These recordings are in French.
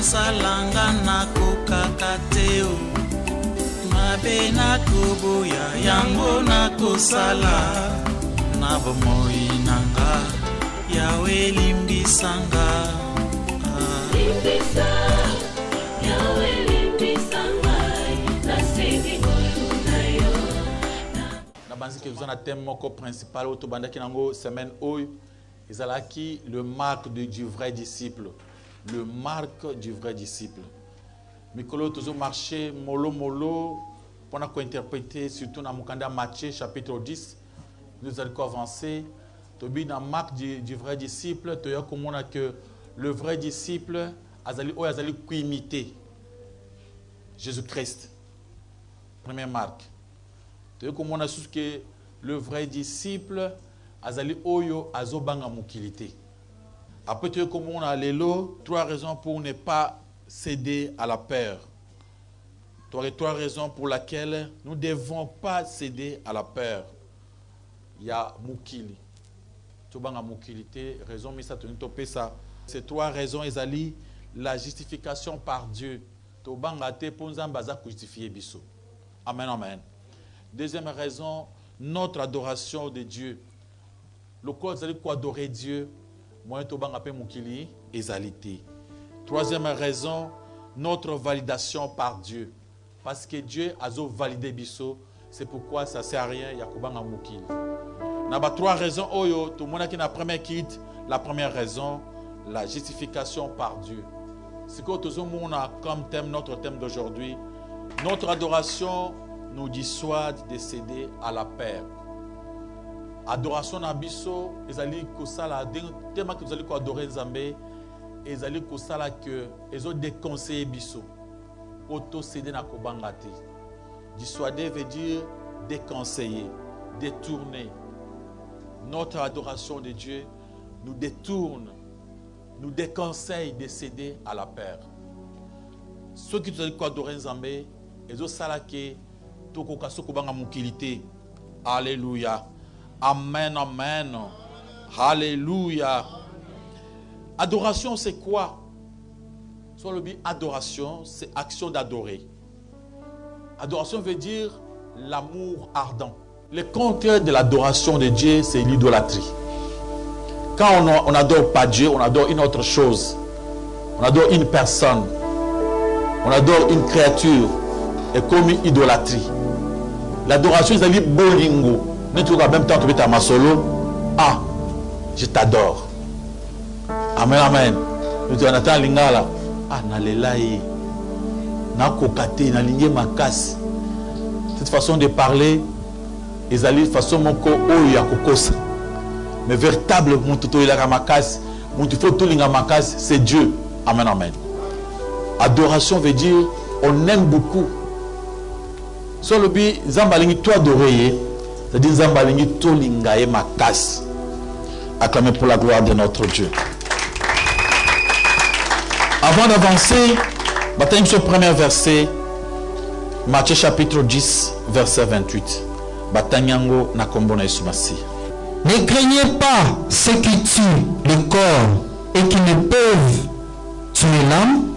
salanga na kokakateo mabe na koboya yango na kosala na bomoi nanga yawe limbisanga limbisa yawe limbisanga nasidi koyo na banzi ke zona thème moko principal auto bandaki nango semaine oyo ezalaki le marque du vrai disciple. Le marque du vrai disciple. Mikolo toujours marché molo molo pour interpréter surtout dans Mukanda Matthieu chapitre 10. Nous allons avancer. Tobi dans marque du vrai disciple. Tu as comme on que le vrai disciple azali imiter Jésus-Christ. Première marque. Tu as comme on a su que le vrai disciple azali oyo azobanga mukilité. Après, tu comme on a l'élo, 3 raisons pour ne pas céder à la peur. Trois raisons pour lesquelles nous ne devons pas céder à la peur. Il y a Mukili. Tu as Mukilité, raison, mais ça, tu as ça. Ces 3 raisons, ils allient la justification par Dieu. Tu as pour justifier biso. Amen, amen. Deuxième raison, notre adoration de Dieu. Le corps, vous allez adorer Dieu. Moi, je vais exalité. Troisième raison, notre validation par Dieu. Parce que Dieu a validé Bisso. C'est pourquoi ça ne sert à rien. Il y a 3 raisons. Tout le monde qui a la première raison, la justification par Dieu. C'est que tout le monde a comme thème, notre thème d'aujourd'hui. Notre adoration nous dissuade de céder à la peur. Adoration na biso ezali kosala tellement que vous allez adorer Nzambe ezali kosala que ezo déconseiller biso auto céder na kobanga te. Dissuader veut dire déconseiller, détourner. Notre adoration de Dieu nous détourne, nous déconseille de céder à la peur. Ceux qui vous allez adorer Nzambe ezo sala que tokoka sokobanga mukilité. Alléluia. Amen, amen. Alléluia. Adoration, c'est quoi? Soit le but adoration, c'est action d'adorer. Adoration veut dire l'amour ardent. Le contraire de l'adoration de Dieu, c'est l'idolâtrie. Quand on n'adore pas Dieu, on adore une autre chose. On adore une personne. On adore une créature. Et comme une idolâtrie. L'adoration, c'est le bolingo. Nous en même temps que tu as solo, ah, je t'adore. Amen, amen. Nous disons, Nathan Lingala, ah, nalelaye, na kokate, na ligne makasi. Cette façon de parler, ils allaient de façon mon ko oya kokosa. Mais véritable, mon toto ilaka makasi, mon tifo tout linga makasi, c'est Dieu. Amen, amen. Adoration veut dire, on aime beaucoup. Sur le but, Zambalingi, toi adorer. C'est-à-dire, Zambalingi tolingaye makas. Acclamez pour la gloire de notre Dieu. Avant d'avancer, bataille sur le premier verset, Matthieu chapitre 10, verset 28. Batanyango na kombona Yesumasi. Ne craignez pas ceux qui tuent le corps et qui ne peuvent tuer l'âme.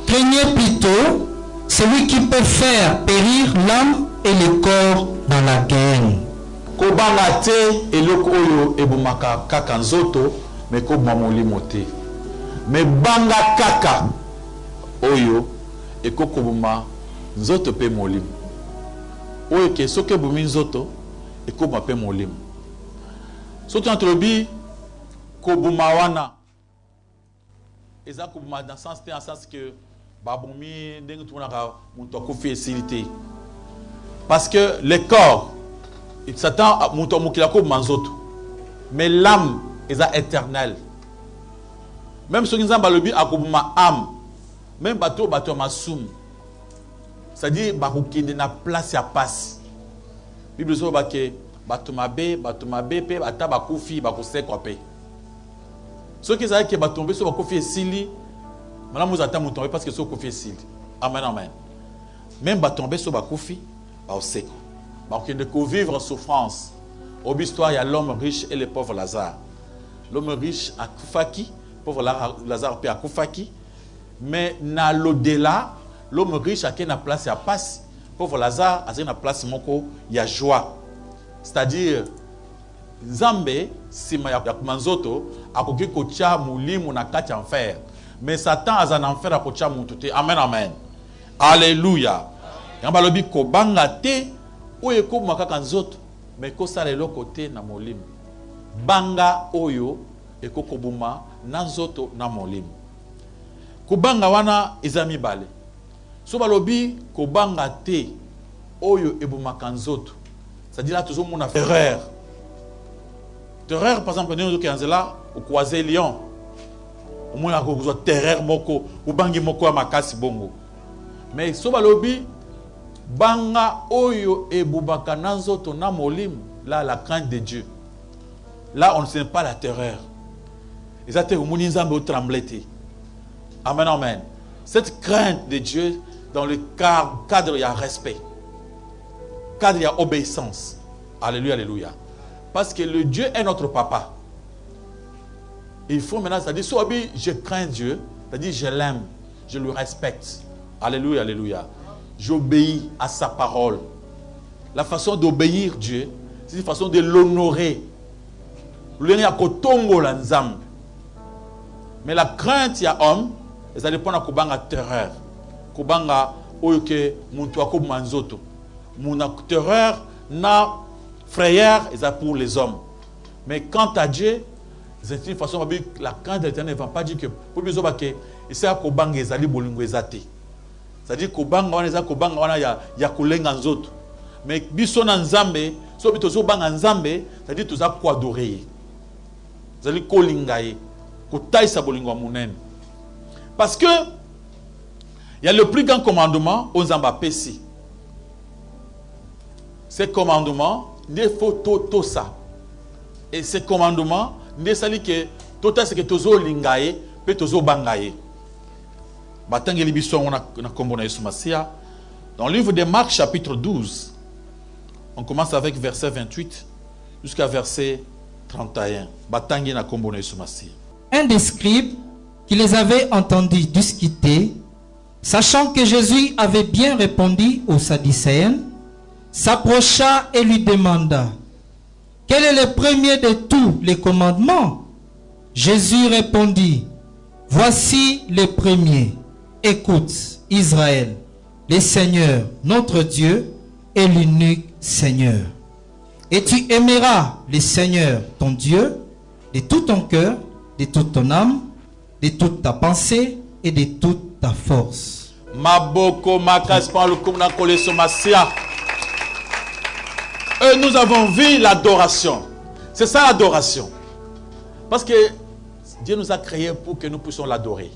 Craignez plutôt celui qui peut faire périr l'âme et le corps dans la guerre. Kobanga te eloko oyo ebumaka kaka nzoto me kobuma molimo te. Me banga kaka oyo ekokobuma nzoto pe molimo. Oyo ke soki ebumi nzoto ekobuma pe molimo. Soki antolobi kobuma wana eza kobuma dans sens te en sens que babumi ndenge tumonaka mutu akufi esili te. Parce que le corps Satan a manzoto. Mais l'âme est éternelle. Même si nous avons le akobuma âme, même bateau masum. C'est-à-dire bakokende na place ya passe. Bible so bake bato mabe pe ata bakufi bakoseko pe. Ceux qui savent que batombe so bakufi esili, maintenant vous attendez mutombe parce que so kofi esili. Amen, amen. Même batombe so bakufi bakoseko. Donc, il faut vivre en souffrance. Au histoire, il y a l'homme riche et le pauvre Lazare. L'homme riche à Koufaki, pauvre Lazare à Koufaki. Mais dans l'au-delà, l'homme riche a une place à passe. Pauvre Lazare a une place moko ya joie. C'est-à-dire, Nzambe, si ya manzoto, a koki kocha mulimu na kati enfer. Mais Satan a un enfer à kocha mutute. Amen, amen. Alléluia. Yamba lobi ko banga te, oye ko makaka nzoto, mais ko sala lo côté na molimu. Banga oyo e ko kobuma na nzoto na molimu. Kubanga wana izami bale. So balobi kobanga te oyo ebumaka nzoto. C'est-à-dire là toujours mon terreur. Terreur par exemple nous qui là au croiser lion. Au moins la ko terreur moko ubangi moko ya makasi bongo. Mais so balobi banga oyo ebumaka na nzoto na molim, là la crainte de Dieu. Là on ne sent pas la terreur. Et ça te umuni nzambe o trembler. Amen, amen. Cette crainte de Dieu, dans le cadre, il y a respect. Cadre, il y a obéissance. Alléluia, alléluia. Parce que le Dieu est notre papa. Et il faut maintenant, c'est-à-dire, soit je crains Dieu, c'est-à-dire je l'aime, je le respecte. Alléluia, alléluia. J'obéis à sa parole. La façon d'obéir Dieu, c'est une façon de l'honorer. Mais la crainte, il y a homme, et ça dépend de la terreur. Kubanga oyoke muntu akobuma nzoto. Muna terreur na frayeur et ça pour les hommes. Mais quant à Dieu, c'est une façon la crainte de l'Éternel ne va pas dire que pour les hommes que c'est à kobanga ezali bolingo ezate. C'est-à-dire kobanga wana eza kobanga wana ya kolenga nzoto. Mais biso na nzambe, so bitozo banga nzambe, c'est-à-dire toza ko adorer. Zali kolingaye, ko taisa bolingo munene. Parce que il y a le plus grand commandement aux Zambapesi. Ce commandement, il faut tout ça. Et ce commandement, il faut que tout ça, c'est que tozo lingaye, puis tozo bangaye. Batangi libiso on a kombona Yesu Masia. Dans le livre de Marc chapitre 12, on commence avec verset 28 jusqu'à verset 31. Batangi na kombona Yesu Masia. Un des scribes qui les avait entendus discuter, sachant que Jésus avait bien répondu aux Sadducéens, s'approcha et lui demanda: quel est le premier de tous les commandements? Jésus répondit: voici le premier. Écoute, Israël, le Seigneur, notre Dieu, est l'unique Seigneur. Et tu aimeras le Seigneur, ton Dieu, de tout ton cœur, de toute ton âme, de toute ta pensée et de toute ta force. Nous avons vu l'adoration. C'est ça l'adoration. Parce que Dieu nous a créés pour que nous puissions l'adorer.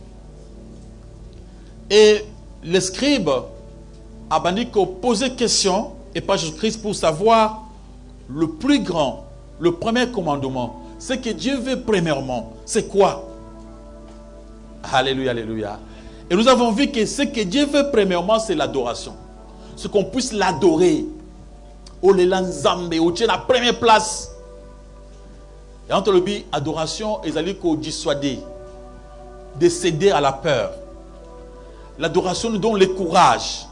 Et le scribe a posé question et pas Jésus-Christ pour savoir le plus grand, le premier commandement. Ce que Dieu veut premièrement, c'est quoi? Alléluia, alléluia. Et nous avons vu que ce que Dieu veut premièrement, c'est l'adoration. Ce qu'on puisse l'adorer. Oh, les lanzambe, oh, tu es la première place. Et entre le but, adoration, ils allaient dissuader, de céder à la peur. L'adoration nous donne le courage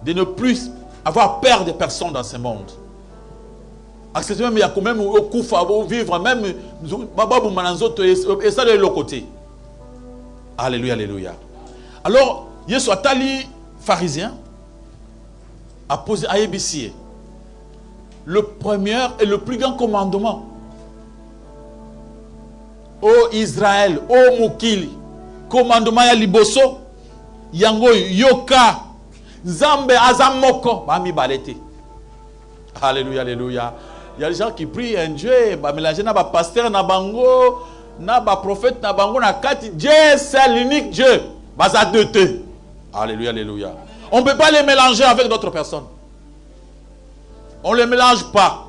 de ne plus avoir peur des personnes dans ce monde. Accepter même, il y a quand même au coup, vivre même, et ça de l'autre côté. Alléluia, alléluia. Alors, Yesu Atali, pharisien, a posé à Yébissi le premier et le plus grand commandement. Ô Israël, ô Mukili, commandement ya liboso, yango yoka, Zambe azamoko, bami balete. Alléluia, alléluia. Il y a des gens qui prient un Dieu, ba mélanger na ba pasteur na bango, na ba prophète na bango na kati. Dieu c'est l'unique Dieu. Baza de te. Alléluia, alléluia. On ne peut pas les mélanger avec d'autres personnes. On ne les mélange pas.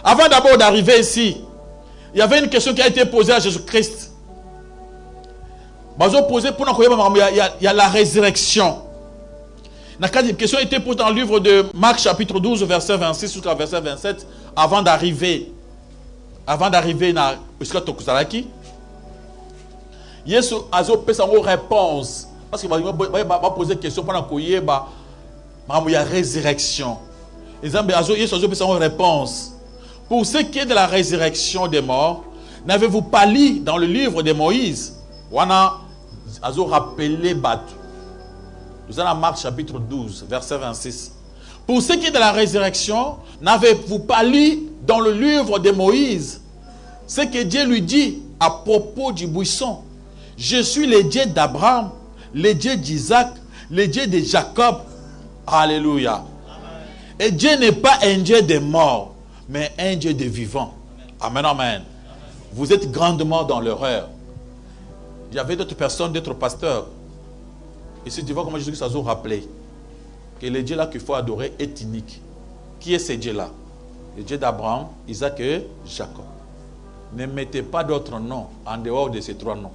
Avant d'abord d'arriver ici, il y avait une question qui a été posée à Jésus-Christ. Il y a la résurrection. La question a été posée dans le livre de Marc chapitre 12, verset 26 jusqu'à verset 27, avant d'arriver à Tokusaraki. Yesu azo pesa une réponse. Parce qu'il va poser question pendant qu'il y a résurrection. Yesu azo pesa une réponse. Pour ce qui est de la résurrection des morts, n'avez-vous pas lu dans le livre de Moïse? Wana azo rappelé Batu. Nous allons à Marc chapitre 12, verset 26. Pour ce qui est de la résurrection, n'avez-vous pas lu dans le livre de Moïse ce que Dieu lui dit à propos du buisson? Je suis le Dieu d'Abraham, le Dieu d'Isaac, le Dieu de Jacob. Alléluia. Et Dieu n'est pas un Dieu des morts, mais un Dieu des vivants. Amen, amen. Vous êtes grandement dans l'erreur. Il y avait d'autres personnes, d'autres pasteurs. Et si tu vois comment Jésus a rappelé que le Dieu là qu'il faut adorer est unique. Qui est ce Dieu là? Le Dieu d'Abraham, Isaac et Jacob. Ne mettez pas d'autres noms en dehors de ces trois noms.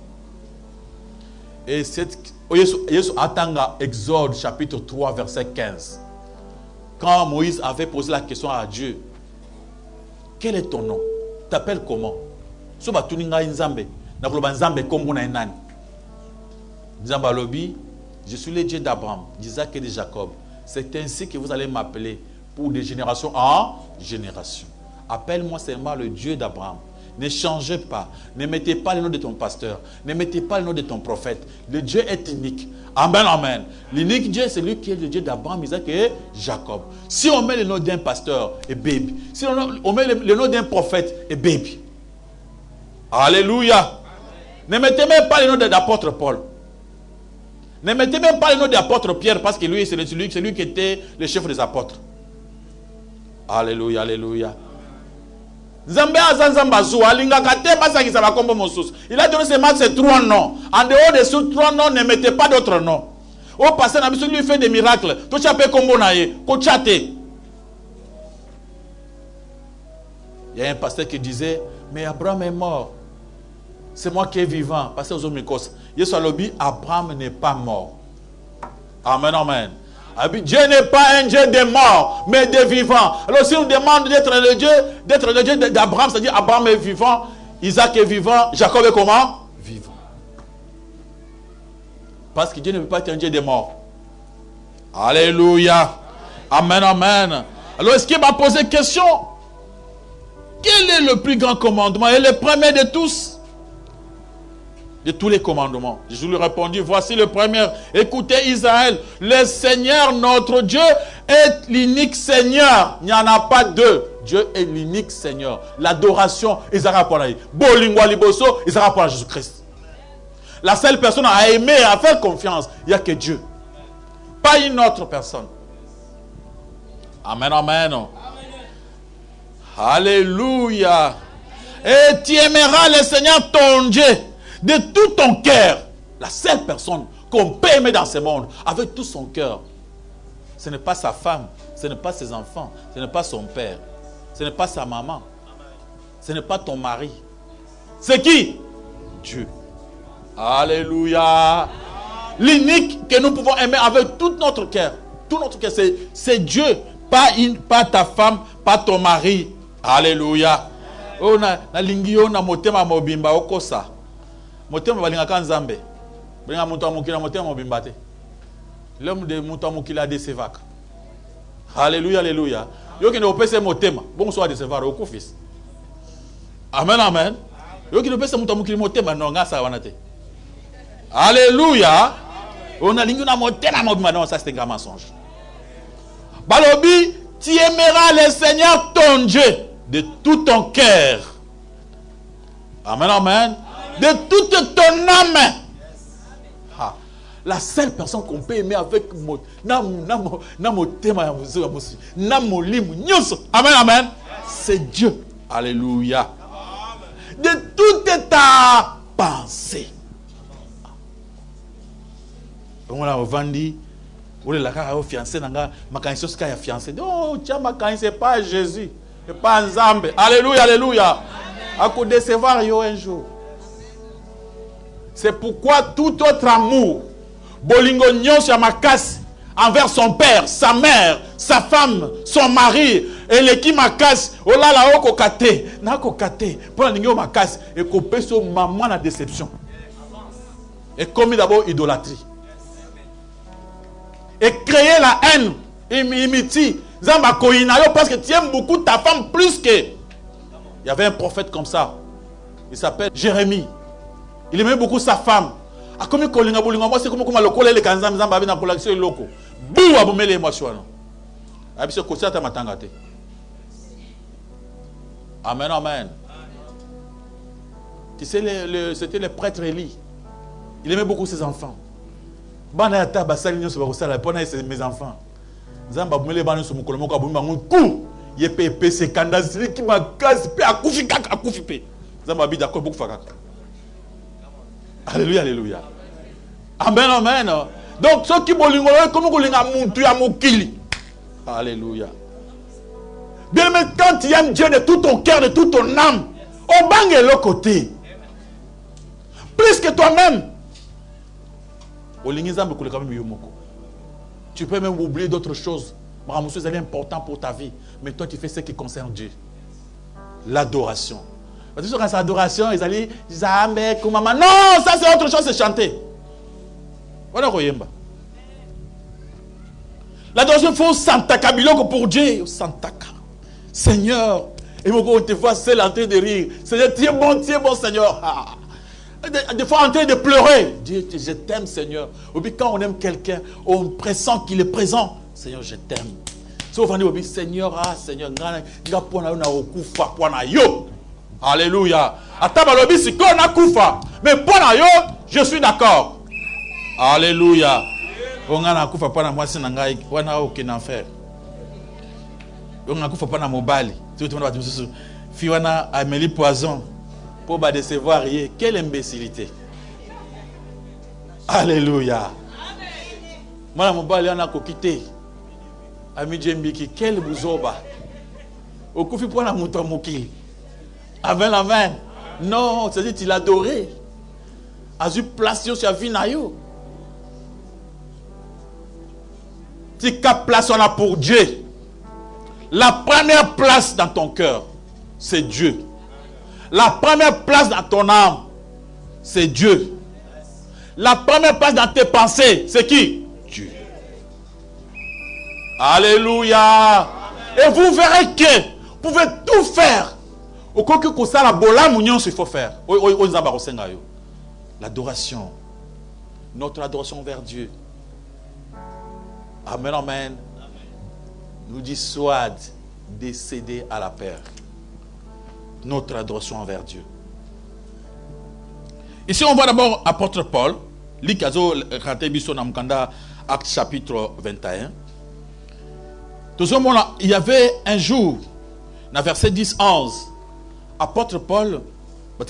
Et Jésus attend Exode chapitre 3 verset 15. Quand Moïse avait posé la question à Dieu, quel est ton nom? T'appelles comment? Je suis le Dieu d'Abraham, d'Isaac et de Jacob. C'est ainsi que vous allez m'appeler pour de génération en génération. Appelle-moi seulement le Dieu d'Abraham. Ne changez pas. Ne mettez pas le nom de ton pasteur. Ne mettez pas le nom de ton prophète. Le Dieu est unique. Amen, amen. L'unique Dieu, c'est lui qui est le Dieu d'Abraham, Isaac et Jacob. Si on met le nom d'un pasteur, et baby. Si on met le nom d'un prophète, et baby. Alléluia. Ne mettez même pas le nom de l'apôtre Paul. Ne mettez même pas le nom de l'apôtre Pierre, parce que lui, c'est lui qui était le chef des apôtres. Alléluia, alléluia. Il a donné seulement ces trois noms. En dehors de ces trois noms, ne mettez pas d'autres noms. Au passé, lui fait des miracles. Tout ça peut comme il y a un pasteur qui disait, mais Abraham est mort. C'est moi qui est vivant. Pasteur Ozomikos. Abraham n'est pas mort. Amen, amen. Dieu n'est pas un Dieu des morts, mais des vivants. Alors si on demande d'être le Dieu d'Abraham, c'est-à-dire Abraham est vivant, Isaac est vivant, Jacob est comment? Vivant. Parce que Dieu ne peut pas être un Dieu des morts. Alléluia. Amen, amen. Alors est-ce qu'il m'a posé question? Quel est le plus grand commandement et le premier de tous? De tous les commandements. Je lui ai répondu, voici le premier. Écoutez Israël, le Seigneur notre Dieu est l'unique Seigneur. Il n'y en a pas deux. Dieu est l'unique Seigneur. L'adoration, ils ont rapport à Bolingwa Liboso, ils ont rapport à Jésus-Christ. La seule personne à aimer, à faire confiance, il n'y a que Dieu. Pas une autre personne. Amen, amen. Alléluia. Et tu aimeras le Seigneur ton Dieu de tout ton cœur. La seule personne qu'on peut aimer dans ce monde avec tout son cœur, ce n'est pas sa femme, ce n'est pas ses enfants, ce n'est pas son père, ce n'est pas sa maman, ce n'est pas ton mari. C'est qui? Dieu. Alléluia. L'unique que nous pouvons aimer avec tout notre cœur, c'est Dieu, pas ta femme, pas ton mari. Alléluia. On a lingio na motema mobimba okosa. Motema balingaka nzambe. Bringa mutu amukila motema mobimba te. L'homme de mutu amukila desevaka. Alléluia, alléluia. Yo ki ne opese motema, bon soit desevara okufis. Amen, amen. Yo ki ne opese mutu amukila motema no ngasa wana te. Alléluia. On a lingio na motema mobimba non, ça c'est un grand mensonge. Balobi, tu aimeras le Seigneur ton Dieu de tout ton cœur. Amen, amen. De toute ton âme. Ah. La seule personne qu'on peut aimer avec amen, amen. C'est Dieu. Alléluia. De toute ta pensée. On a vendu. On a la fiancé. Ma fiancé. Oh, tiens, ma c'est pas Jésus. C'est pas Nzambe. Alléluia, alléluia. À coup décevoir un jour. C'est pourquoi tout autre amour, bolingo nyonso ya makasi envers son père, sa mère, sa femme, son mari, et l'équipe makasi, olala okokate, na kokate, pour la ningyo makasi, et kopeso maman la déception. et commis d'abord idolâtrie. Et créer la haine, imiti, parce que tu aimes beaucoup ta femme plus que. Il y avait un prophète comme ça. Il s'appelle Jérémie. Il aimait beaucoup sa femme. A comme il collinga bolinga, moi c'est comme le coller les kanzam zamba na collection loko. Bou abomele émotion. Abise kosa ta matangate. Amen, amen. Tu sais, c'était le prêtre Élie. Il aimait beaucoup ses enfants. Banata basaligno sur la pona mes enfants. Zamba abomele banu sur mukolo moko abomba ngu. Yepe PC kandazili qui m'a casse pe akufi kaka akufi pe. Zamba bi d'accord beaucoup fakaka. Alléluia, alléluia. Amen, amen. Donc, ceux qui bolingo, comme vous l'avez. Alléluia. Bien, mais quand tu aimes Dieu de tout ton cœur, de toute ton âme, on bang de l'autre côté. Plus que toi-même. Tu peux même oublier d'autres choses. C'est important pour ta vie. Mais toi, tu fais ce qui concerne Dieu. L'adoration. Quand c'est l'adoration, ils allaient dire, non, ça c'est autre chose, c'est chanter. Voilà quoi. L'adoration, il faut s'entaka pour Dieu. S'entaka. Seigneur, et on te voit seul en train de rire. Seigneur, tu es bon, Seigneur. Des fois en train de pleurer. Dieu, je t'aime, Seigneur. Et puis quand on aime quelqu'un, on pressent qu'il est présent. Seigneur, je t'aime. Sauf on dit, Seigneur, Seigneur, alléluia. Mais pour yo, je suis d'accord. Alléluia. On a kufa pas na moi c'est nangai, on a aucun enfer. On a kufa pas na mobali. Tout le monde va dire Fiona Amélie Poison pour ba décevoir rien. Quelle imbécilité. Alléluia. Moi mobali on a kokité. Ami Djembiki, quel bouzoba. Au kufi pour na muto moki. Amen, amen. Non, c'est-à-dire qu'il adorait. A eu place sur sa vie. Tu as place pour Dieu. La première place dans ton cœur, c'est Dieu. La première place dans ton âme, c'est Dieu. La première place dans tes pensées, c'est qui? Dieu. Alléluia. Et vous verrez que vous pouvez tout faire. Il faut faire. L'adoration. Notre adoration vers Dieu. Amen, amen. Nous dissuade de céder à la peur. Notre adoration envers Dieu. Ici, on voit d'abord l'apôtre Paul. Acte chapitre 21. Il y avait un jour, dans verset 10-11, apôtre Paul, il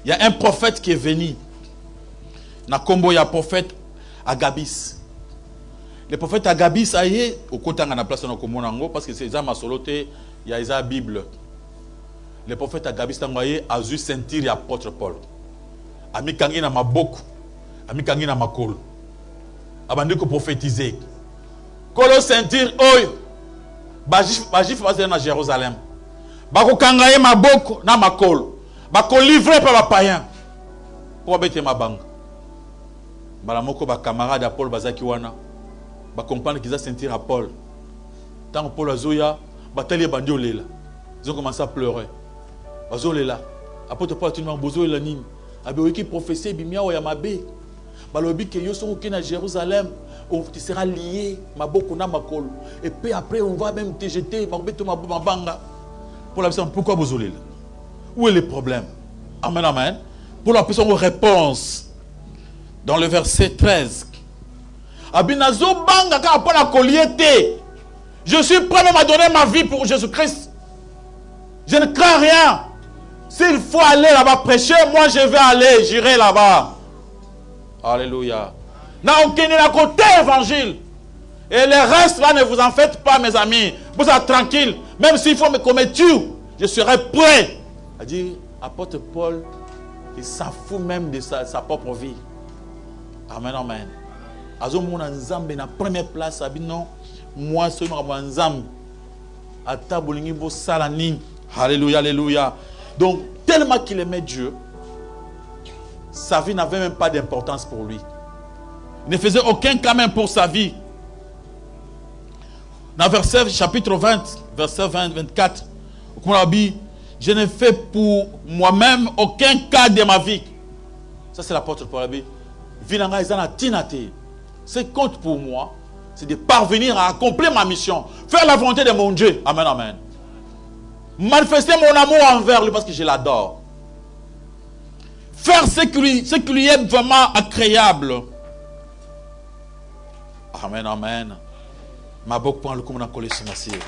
y a un prophète qui est venu. Il y a un prophète Agabis. Le prophète Agabis a été au côté de la place parce que c'est ça ma soloté, il y a la Bible. Le prophète Agabis a eu sentir l'apôtre Paul. Ami kangi na maboko, ami kangi na makolo. Abandi ko prophétiser. Kolo sentir oyo. Bajif passer na Jérusalem. Bako kangaye maboko na makolo. Bako livrer par les païens. Pour bête mabanga. Balamoko ba camarade à Paul bazaki wana. Ba comprendre qu'ils a sentir à Paul. Tant Paul azoya, batali bandi olela. Ils ont commencé à pleurer. Bazolela. Apôtre Paul tellement bozo la nini. Abi qui prophétie bimia o ya mabe. Balobi que yo so na Jérusalem, tu seras lié maboko na makolo. Et puis après on va même te jeter babeto mabanga. Pour la personne, pourquoi bozolela? Où est le problème? Amen, amen. Pour la personne, réponse. Dans le verset 13. Je suis prêt même à donner ma vie pour Jésus-Christ. Je ne crains rien. S'il faut aller là-bas prêcher, moi je vais aller, j'irai là-bas. Alléluia. N'a aucun côté évangile. Et le reste là, ne vous en faites pas, mes amis. Vous êtes tranquille. Même s'il faut me commettre, je serai prêt. A dit, apôtre Paul, il s'en fout même de sa propre vie. Amen, amen. Azo mona nzambe na première place, non, moi c'est moi nzambe. Ata bolingi bo salani. Alléluia, alléluia. Donc tellement qu'il aimait Dieu, sa vie n'avait même pas d'importance pour lui. Il ne faisait aucun cas même pour sa vie. Dans verset chapitre 20, verset 24, je ne fais pour moi-même aucun cas de ma vie. Ça c'est l'apôtre Paul. Ce qui compte pour moi, c'est de parvenir à accomplir ma mission. Faire la volonté de mon Dieu. Amen, amen. Manifester mon amour envers lui parce que je l'adore. Faire ce qui lui est vraiment agréable. Amen, amen. Ma boque prend le coup dans collé sur ma cible.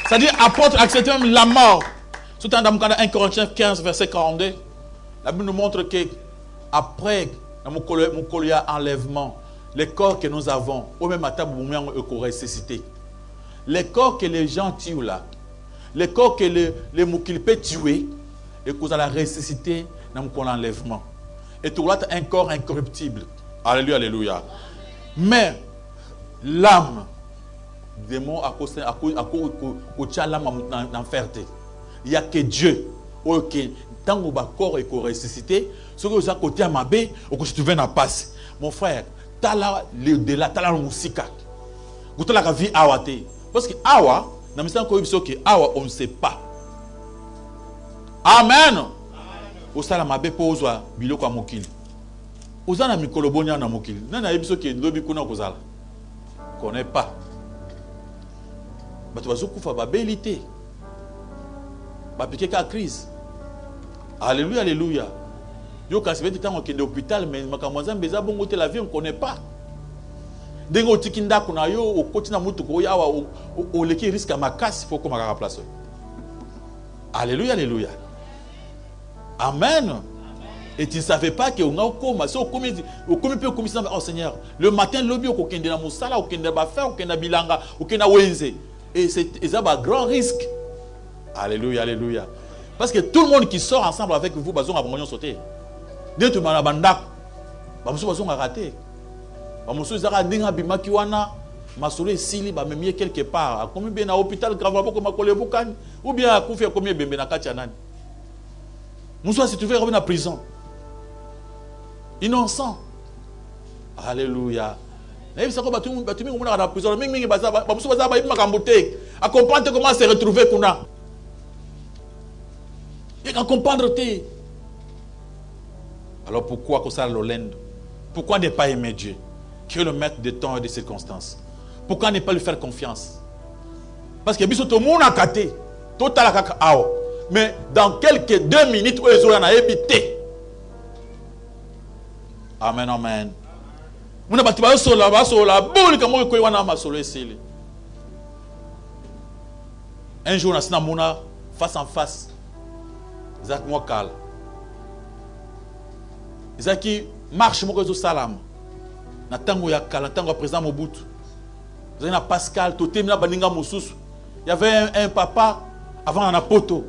C'est-à-dire, apôtre accepte même la mort. Surtout dans 1 Corinthiens 15, verset 42. La Bible nous montre que après mon enlèvement, les corps que nous avons, au même matin, nous ressuscité. Les corps que les gens tuent là, les corps que les moukils peuvent tuer, et que vous allez ressusciter dans mon enlèvement. Et tout là, un corps incorruptible. Alléluia, alléluia. Mais l'âme, démon à cause de l'âme en ferté. Il n'y a que Dieu. Tant que le corps est ressuscité, ce que vous avez côté à ma baie, ou que tu viens à passer. Mon frère, tu as là le delà, tu as là le musique. Vous avez la vie awate. Parce que awa, dans le sens que awa, on ne sait pas. Amen. Vous avez la mabe pour vous biloko mokili. Vous avez la mikolobonia na mokili. Nana ebiso ke lobi kuna kozala. Connaît pas. Tu vas souffrir ba belité. Ba piquer ka crise. Alléluia, alléluia. Yo quand c'est temps qu'on est hôpital mais makamwaza mbeza bongo te la vie on connaît pas. Dengo tikinda kuna yo au kotina mutu ko yawa o leki risque à makasi faut comme à place. Alléluia, alléluia. Amen. Et tu ne savais pas que on a comme ça comme ça oh Seigneur. Le matin lobi au kokende na musala au kende ba faire au kende bilanga au kende wenze et c'est un grand risque. Alléluia, alléluia. Parce que tout le monde qui sort ensemble avec vous, bazon a bongo sauter. Dès tout mana bandak, bazon a raté. Bamusu zara ninga bimaki wana, masolo sili ba memie quelque part. Comme bien à hôpital grave beaucoup makole bukani ou bien à kufia comme bembe na kati nani. Musu si tu veux revenir en prison. Innocent. Alléluia. Et ça comme batumi on na prison, mingi baza bamusu baza ba makambote. À comprendre comment se retrouver kuna. Et à comprendre tes. Alors pourquoi que ça l'olende? Pourquoi ne pas aimer Dieu, qui est le maître des temps et des circonstances? Pourquoi ne pas lui faire confiance? Parce que tout le monde a caté, tout à la cacao. Mais dans quelques 2 minutes, ils ont habité. Amen, amen. On a bâti sur la boule comme on a solo ici. Un jour, on a face en face. Isaac Mwakal. Isaac qui marche au salam. Na tango ya kala, tango président Mobutu. Vous avez Pascal, Toté, Mina Baninga Moussous. Il y avait un papa avant na poto.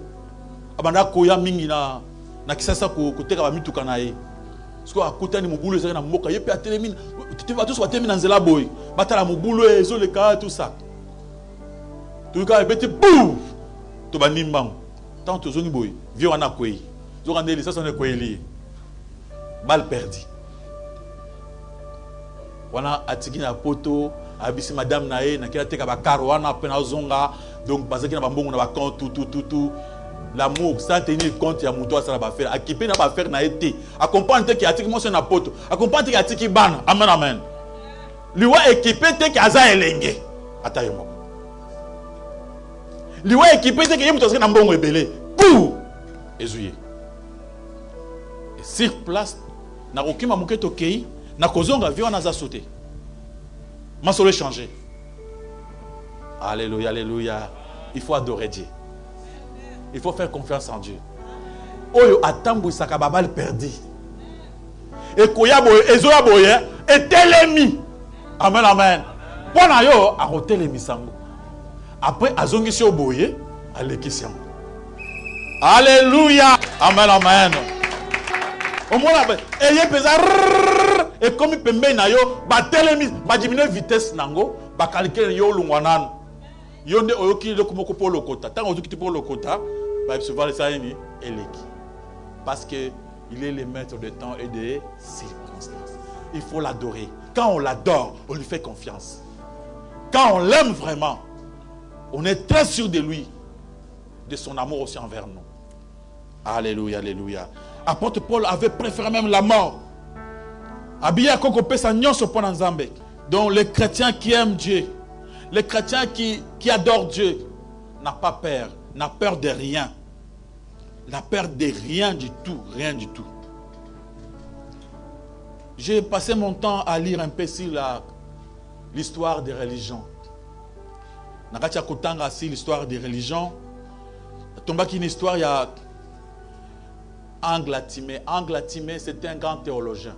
Abanda koya mingi na kisasa côté ka mitu kanaye. Parce que akota ni mobulu ezaka na mboka yepe atelemine. Tu vas tous batemi na nzela boy. Batala mobulu ezo le ka tout ça. Tout ka bete boum. To banimba. Tant to zoni boy. Vieux wana kwei. Zo randeli ça sonne kweli. Balle perdue. Wana atiki na poto, abisi madame nae na kila teka ba karo wana pena zonga. Donc bazaki na bambongo na ba compte tout. L'amour sans tenir compte ya muto ça va faire. Akipe na ba faire na été. Accompagne te ki atiki mo na poto. Accompagne te ki atiki bana. Amen amen. Liwa équipé te ki aza elenge. Atayemo. Liwa équipé te ki yemuto na mbongo ebele. Pou! Ezouye. Et sur place, na okima muketo kei, na kozonga vio na za sauté. Ma solo changer. Alléluia, alléluia. Il faut adorer Dieu. Il faut faire confiance en Dieu. Oyo atambu sakababal perdu. Et koya boye, ezoya boye, et telemi. Amen, amen. Pona yo a rotelemi sango. Après azongi si oboye, alekisiango. Alléluia. Amen, amen. Au moins, ayez pesa. Et comme il peut na yo, batelemi, ba diminuer vitesse nango, ba calculer yo lungwanan. Yo nde oyoki le komoko pour le kota. Tant oyoki pour le kota, ba se voir ça ni eleki. Parce qu'il est le maître de temps et des circonstances. Il faut l'adorer. Quand on l'adore, on lui fait confiance. Quand on l'aime vraiment, on est très sûr de lui, de son amour aussi envers nous. Alléluia, alléluia. Apôtre Paul avait préféré même la mort. Donc les chrétiens qui aiment Dieu, les chrétiens qui adorent Dieu, n'a pas peur, n'a peur de rien. N'a peur de rien du tout, rien du tout. J'ai passé mon temps à lire un peu sur l'histoire des religions. Nakatia Kotanga, si l'histoire des religions, tomba qui une histoire, il y a Anglatimé. Anglatimé, c'était un grand théologien.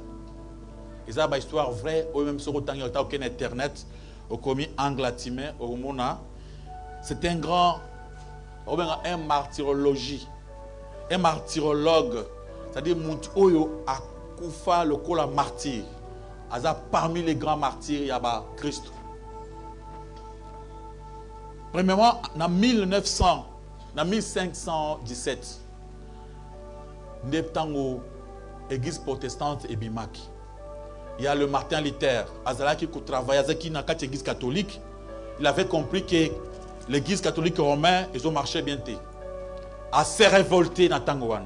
Ils ont une histoire vraie, ou même sur aucun internet, au commis Anglatimé, au Mona. C'était un grand, un martyrologie, un martyrologue, c'est-à-dire Oyo Akufa, le cola martyr. Parmi les grands martyrs, il y a Christ. Premièrement, en 1517, l'église protestante et Bimaki. Il y a le Martin Luther, qui travaille dans l'église catholique. Il avait compris que l'église catholique romaine, ils ont marché bien. A se révolté dans Tangoan.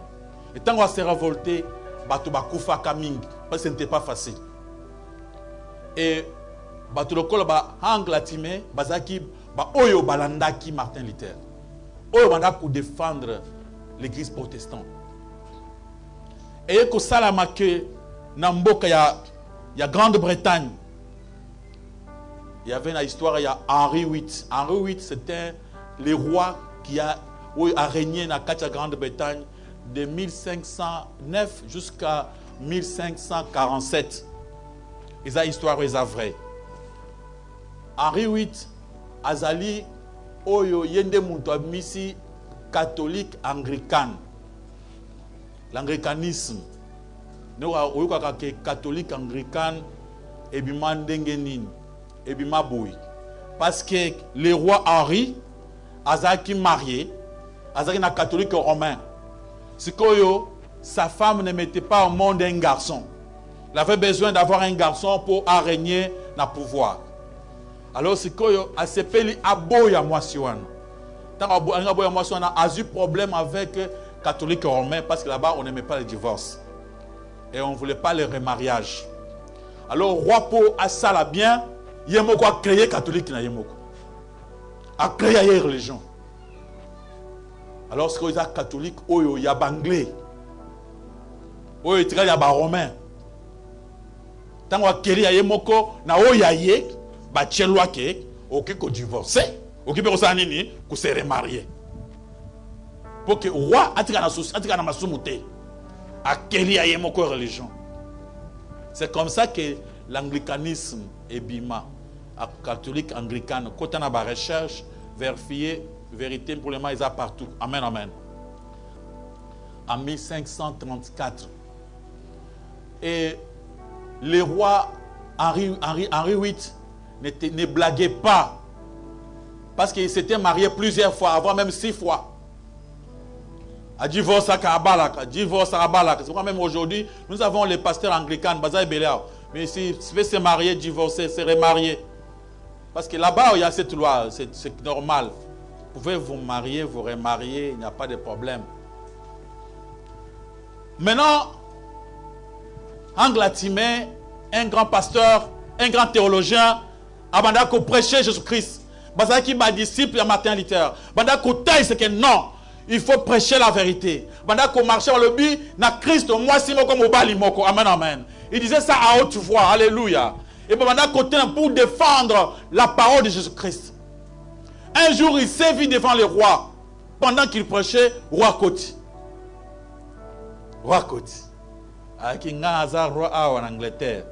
Et Tangoan s'est révolté, Batubakufa Kaming, parce que ce n'était pas facile. Et Batulokolo Anglatimé, Bazaki, Oyo Balandaki Martin Luther. Oyo Banda pour défendre l'église protestante. Et que Salamake, Namboka, il y a Grande-Bretagne. Il y avait une histoire, il y a Henri VIII. Henri VIII, c'était le roi qui a régné dans la Grande-Bretagne de 1509 jusqu'à 1547. Et ça, histoire est vraie. Henri VIII, Azali, Oyo, Yende Muntu, Misi, catholique anglican. L'anglicanisme. Nous avons catholique anglican, et bima dengenin, et bima boui. Parce que le roi Henri, Azaki marié, Azaki na catholique romain. C'est que sa femme ne mettait pas au monde un garçon. Il avait besoin d'avoir un garçon pour régner dans le pouvoir. Alors c'est que a s'appelle Aboya Mwasiwan. Tant Aboya Mwasiwan a eu problème avec catholique romain parce que là-bas on n'aimait pas le divorce. Et on ne voulait pas le remariage. Alors roi Po a ça là bien, Yemoko a créé catholique na Yemoko. A créé une religion. Alors ce qu'il y a catholique, il y a anglais. Il y a romain. Tant qu'il y a Yemoko, na Oyaye, Bachelwa ke, ok ko divorcer, ok pe ko sa nini, ko se remarier. Pour que roi atika na masumute. A quelle yemoko religion. C'est comme ça que l'anglicanisme est bima, à catholique anglican, quand on a ba recherche, vérifier vérité pour les mains ils a partout. Amen amen. En 1534 et le roi Henri VIII ne blaguait pas parce qu'il s'était marié plusieurs fois, avant même 6 fois. A divorce à Kabalak, divorce à Kabalak. C'est pourquoi même aujourd'hui, nous avons les pasteurs anglicans, Baza et Béléa. Mais si tu veux se marier, divorcer, se remarier. Parce que là-bas, il y a cette loi, c'est normal. Vous pouvez vous marier, vous remarier, il n'y a pas de problème. Maintenant, Anglatimé, un grand pasteur, un grand théologien, Abandako prêchait Jésus-Christ. Baza qui m'a disciple à Martin Luther. Bandako taille, c'est que non. Il faut prêcher la vérité. Pendant qu'on marchait dans le but, na Christ, moi, si moi, comme au bali, moko. Amen, amen. Il disait ça à haute voix. Alléluia. Et pendant qu'on était pour défendre la parole de Jésus-Christ. Un jour, il s'est vu devant le roi. Pendant qu'il prêchait, roi Koti. Roi Koti. Avec un hasard, roi en Angleterre.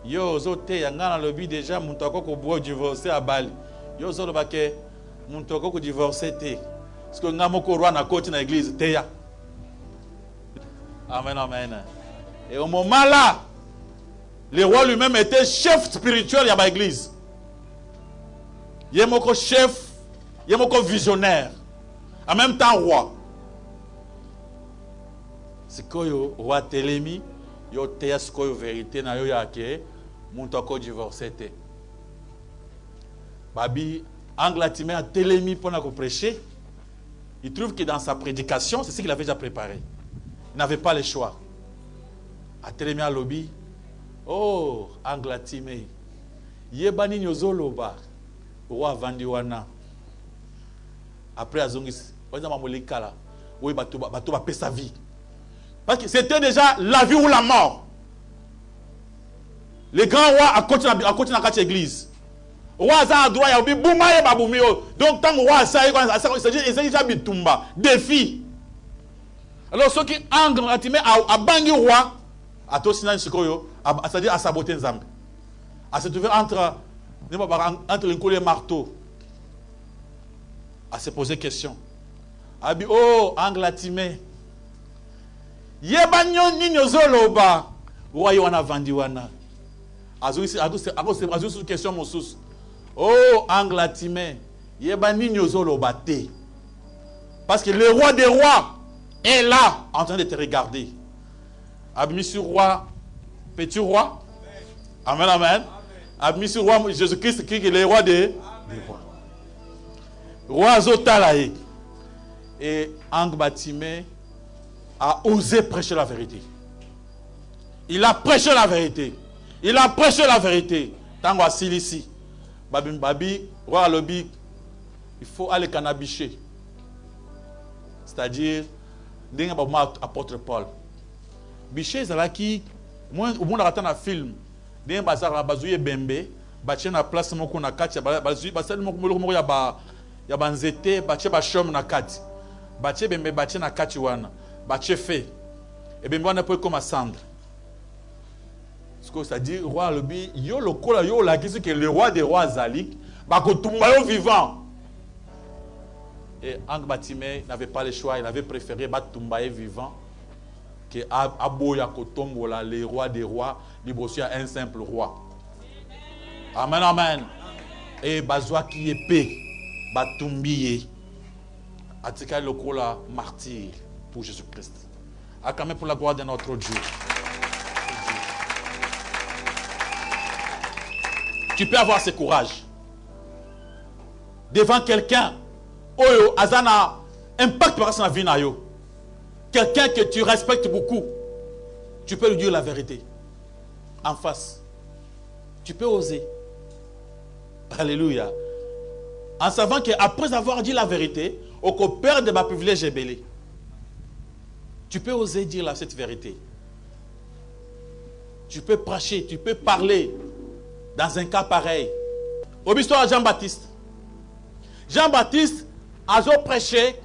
Yo, zote, y a dans le but déjà, mon toko ko bois divorcé à Bali. Yo, zote, baké, mon toko ko divorcé, té. Parce que nous avons roi na côté dans l'église. Amen, amen. Et au moment là, le roi lui-même était chef spirituel de l'église. Il est chef, il est visionnaire. En même temps, roi. Ce sikoyo roi telemi yo teya sikoyo vérité na yo yake muntu ako divorcé te. Babi Anglatime a telemi pour prêcher. Il trouve que dans sa prédication, c'est ce qu'il avait déjà préparé. Il n'avait pas le choix. A telemi à lobby. Oh, Anglatime. Yebani nyozoloba. Roi Vandiwana. Après Azongis, on a mamolé kala. Oui, bateau va payer sa vie. Parce que c'était déjà la vie ou la mort. Les grands rois à continuer dans l'église. Roi a droit à boumaye babumio. Donc tant que roi ça il s'agit déjà bitumba défi. Alors ceux qui Anglatime a bangi roi à to sinan sikoyo c'est-à-dire à saboter Nzambe. À se trouver entre le collier et le marteau. À se poser question. Abi oh Anglatime. Yebanyo ninyo zoloba. Roi wana vandiwana. Azu sur question mon sous. Oh Anglatime. Yebani ninyo zoloba te. Parce que le roi des rois est là en train de te regarder. Abi sur roi, petit roi. Amen amen. Abi sur roi Jésus-Christ qui est le roi des rois. Roi Zotalae. Et Anglatime a osé prêcher la vérité. Il a prêché la vérité. Il a prêché la vérité. Tango assis ici. Babi, roi lobby, il faut aller cannabicher. C'est-à-dire, apôtre Paul. Biché, c'est là qui, moi, au monde attend un film. D'un bazar la bazouille bembe, bâtir na place mon qu'on a quatre, bazouille, bazouille mon ya banzete, bâtir bachom na quatre. Bâtir bembe, bâtir na quatre wana. Bâtir fait. Et bembe wana peut comme à cendre. Ce que ça dit, roi lobby, yo le kola yo la question que le roi des rois Zalik, bako tumbayo vivant. Et Angbatime n'avait pas le choix, il avait préféré battre tumbaye vivant que aboya kotombola les rois des rois, libossia un simple roi. Amen amen. Et bazwa qui est paix, batumbiye. Atika le kola martyr pour Jésus-Christ. Acclamez pour la gloire de notre Dieu. Tu peux avoir ce courage devant quelqu'un oyo azana impact par sa vie na yo. Quelqu'un que tu respectes beaucoup. Tu peux lui dire la vérité en face. Tu peux oser. Alléluia. En savant qu'après avoir dit la vérité, au père de ma privilège est belé. Tu peux oser dire cette vérité. Tu peux prêcher, tu peux parler dans un cas pareil. Au histoire de Jean-Baptiste. Jean-Baptiste a prêché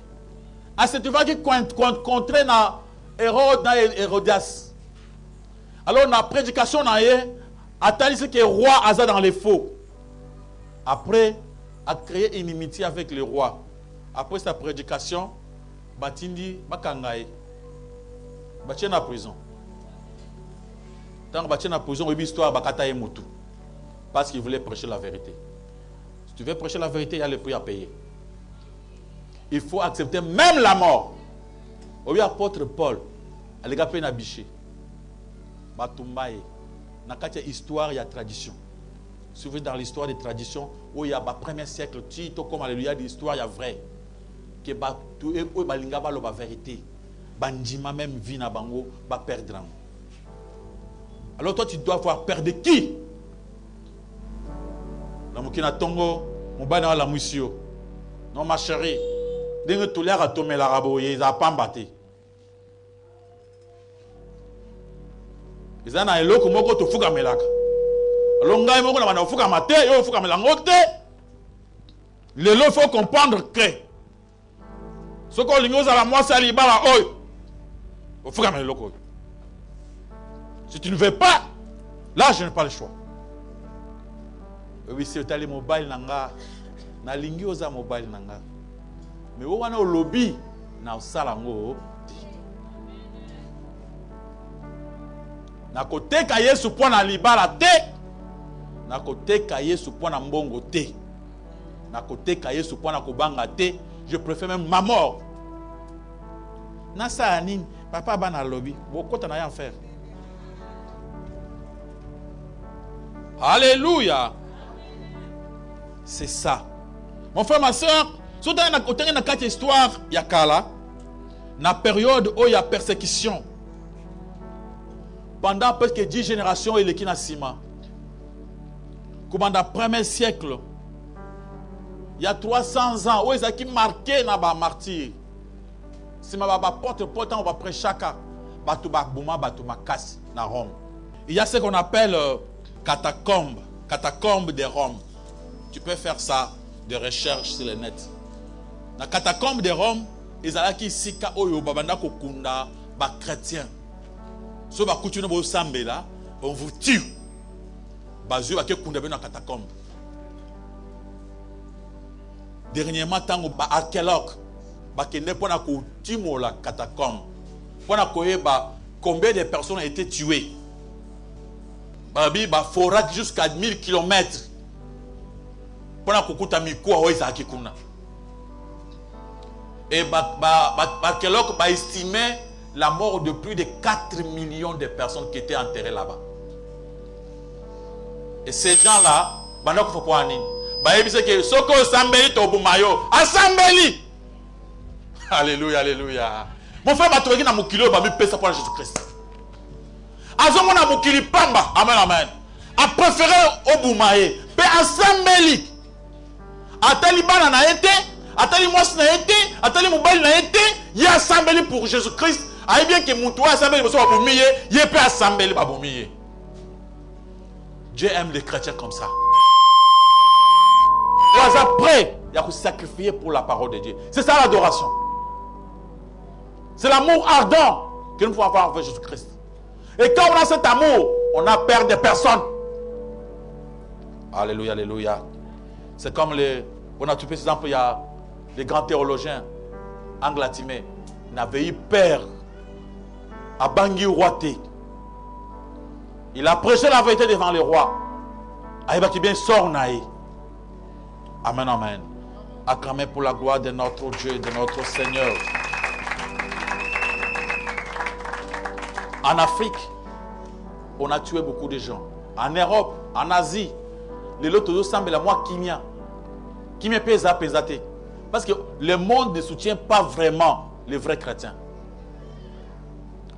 à cette fois qui contraint Hérode et Hérodias. Alors, la prédication n'a attendu que le roi a dans les faux. Après, a créé une inimitié avec le roi. Après sa prédication, Batindi, Bakangaye, Batien en prison. Tant que Batien en prison, il y a histoire Bakata et Moutou. Parce qu'il voulait prêcher la vérité. Si tu veux prêcher la vérité, il y a le prix à payer. Il faut accepter même la mort. Oui, apôtre Paul, les gars peuvent n'abicher. Batumbaye. Dans la histoire, il y a tradition. Si vous voulez dans l'histoire des traditions, où il y a le premier siècle, comme alléluia, l'histoire, il y a vrai. Que la vérité. Bandima même vie na bango, va perdre. Alors toi, tu dois voir perdre qui? Dans mon Tongo, mon bana la moussio. Non, ma chérie. Dès que tu l'as tomé la rabo, ils n'ont pas battu. Ils ont un eloko moko to fuka melaka. Alors ngai moko na bana fuka mate, yo fuka melango te. Le lot faut comprendre que ce qu'on lingo za la moi sali bala oy. Au fuka meloko. Si tu ne veux pas, là je n'ai pas le choix. Oui, c'est le mobile nanga. Na lingi oza mobile nanga. Mais on a au lobby na salango. Na côté ka Yesu po na libala te. Na côté ka Yesu po na mbongo te. Na côté ka Yesu po na kobanga te. Je préfère même ma mort. Na sa nini Papa ban à lobby. Beaucoup t'en as en faire. Alléluia. C'est ça. Mon frère, ma soeur, si tu as une histoire, il y a Kala, dans la période où il y a persécution, pendant presque 10 générations, il est Sima. Comme dans le premier siècle, il y a 300 ans, où ils ont marqué dans le martyr. Si ma porte, on va prendre chacun. Dans Rome. Il y a ce qu'on appelle catacombes de Rome. Tu peux faire ça de recherche sur le net. Dans la catacombe de Rome, ils ont dit sika oyo babanda kokunda ba chrétien. So ba coutume bo sambe là, on vous tue. Bazu ba ke kunda dans la catacombe. Dernièrement tango ba archéologue ba kende pona ko timo la catacombe. Pona koyeba combien de personnes ont été tuées. Babi ba forage jusqu'à 1000 km. Pona kokuta mikuwa oisa akikuna. Et l'archéologue a estimé la mort de plus de 4 millions de personnes qui étaient enterrées là-bas. Et ces gens-là, il faut pas aller. Alléluia, alléluia. Mon frère, tu vas mukilo, tu vas payer ça pour Jésus-Christ. Azomona mukili pamba, amen, amen. A préféré au Boumaye, mais assembly. A Taliban a été. Atali Mos n'a été, Atali Moubali n'a été, il y a assemblé pour Jésus-Christ. Aïe bien que mon toit assemblé pour soi pour mier, il peut assembler pour mier. Dieu aime les chrétiens comme ça. Après, il y a que sacrifier pour la parole de Dieu. C'est ça l'adoration. C'est l'amour ardent que nous pouvons avoir avec Jésus-Christ. Et quand on a cet amour, on a peur des personnes. Alléluia, alléluia. C'est comme les. On a tout par exemple, il y a les grands théologiens anglatimés n'avaient eu peur à Bangui Ouate. Il a prêché la vérité devant le roi. Aïbaki bien sort naï. Amen, amen. Acclamez pour la gloire de notre Dieu, de notre Seigneur. En Afrique, on a tué beaucoup de gens. En Europe, en Asie, les lotos semblent la moi kimia. Kimia pesa pesate. Parce que le monde ne soutient pas vraiment les vrais chrétiens.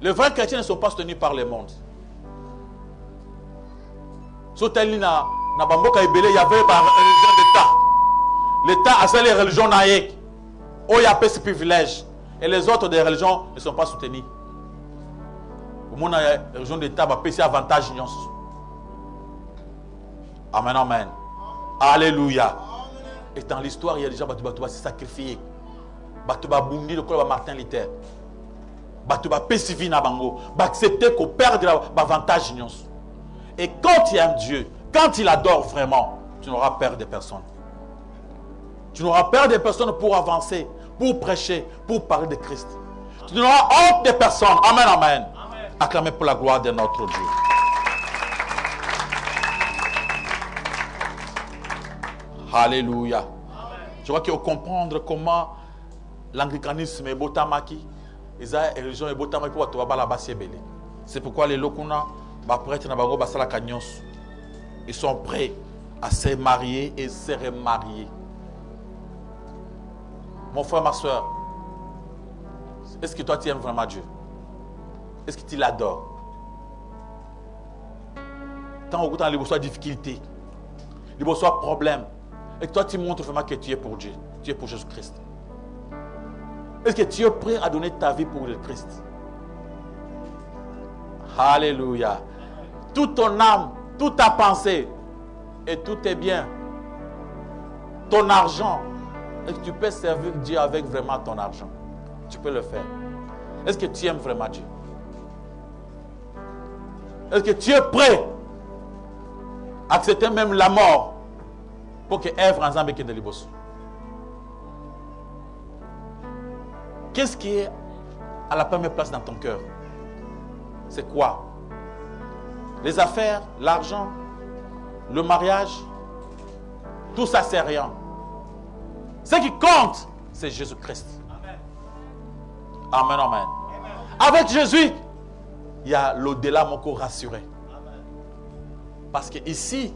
Les vrais chrétiens ne sont pas soutenus par le monde. Sur Telina, il y avait une religion d'État. L'État a fait les religions naïques. Où il y a ce privilège. Et les autres des religions ne sont pas soutenues. Au monde, la religion d'État va payer avantage. Amen, amen. Alléluia. Et dans l'histoire, il y a déjà qui vont se sacrifier. Qui vont bundi le corps de Martin Luther. Qui vont péciver na bango. Qui vont accepter qu'on perde l'avantage. Et quand il y a un Dieu, quand il adore vraiment, tu n'auras peur de personne. Tu n'auras peur de personne pour avancer, pour prêcher, pour parler de Christ. Tu n'auras honte de personne. Amen, amen. Acclamez pour la gloire de notre Dieu. Alléluia. Je vois qu'il faut comprendre comment l'anglicanisme est botamaki. Les religions est botamaki pour toi la basse belé. C'est pourquoi les lokuna ba prêtre na bango basala kanyos. Ils sont prêts à se marier et se remarier. Mon frère, ma soeur, est-ce que toi tu aimes vraiment Dieu? Est-ce que tu l'adores? Tant au temps, il y a des difficultés, il y a des problèmes. Et toi, tu montres vraiment que tu es pour Dieu. Tu es pour Jésus-Christ. Est-ce que tu es prêt à donner ta vie pour le Christ? Alléluia. Toute ton âme, toute ta pensée et tout tes biens, ton argent, est-ce que tu peux servir Dieu avec vraiment ton argent? Tu peux le faire. Est-ce que tu aimes vraiment Dieu? Est-ce que tu es prêt à accepter même la mort pour que œuvre ensemble avec des bosses? Qu'est-ce qui est à la première place dans ton cœur? C'est quoi? Les affaires, l'argent, le mariage, tout ça c'est rien. Ce qui compte, c'est Jésus-Christ. Amen, amen. Avec Jésus, il y a l'au-delà, mon corps rassuré. Parce que ici,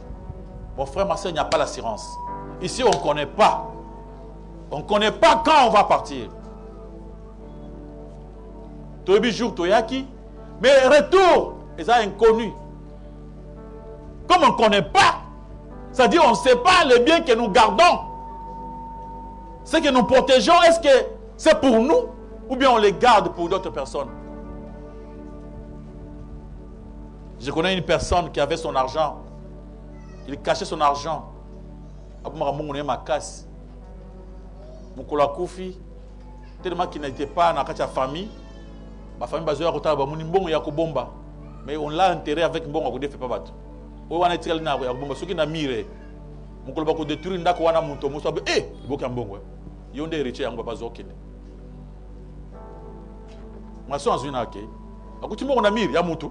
mon frère, ma soeur, il n'y a pas l'assurance. Ici, on ne connaît pas. On ne connaît pas quand on va partir. Tobi jour, toyaki. Mais retour, ils sont inconnus. Comme on ne connaît pas, c'est-à-dire on ne sait pas les biens que nous gardons. Ce que nous protégeons, est-ce que c'est pour nous ou bien on les garde pour d'autres personnes? Je connais une personne qui avait son argent. Il cachait son argent. Tellement qu'il n'était pas dans la famille. Ma famille basée à Rotaba, mais on l'a enterré avec un bon à fait pas battre. On a tiré na bomba soki na mire. Mon koloba ko détruire ndako wana muto muso be boka mbongo. Yonde héritier yango papa zokene. Maso azuna ke. Akuti mbongo na mire ya muto.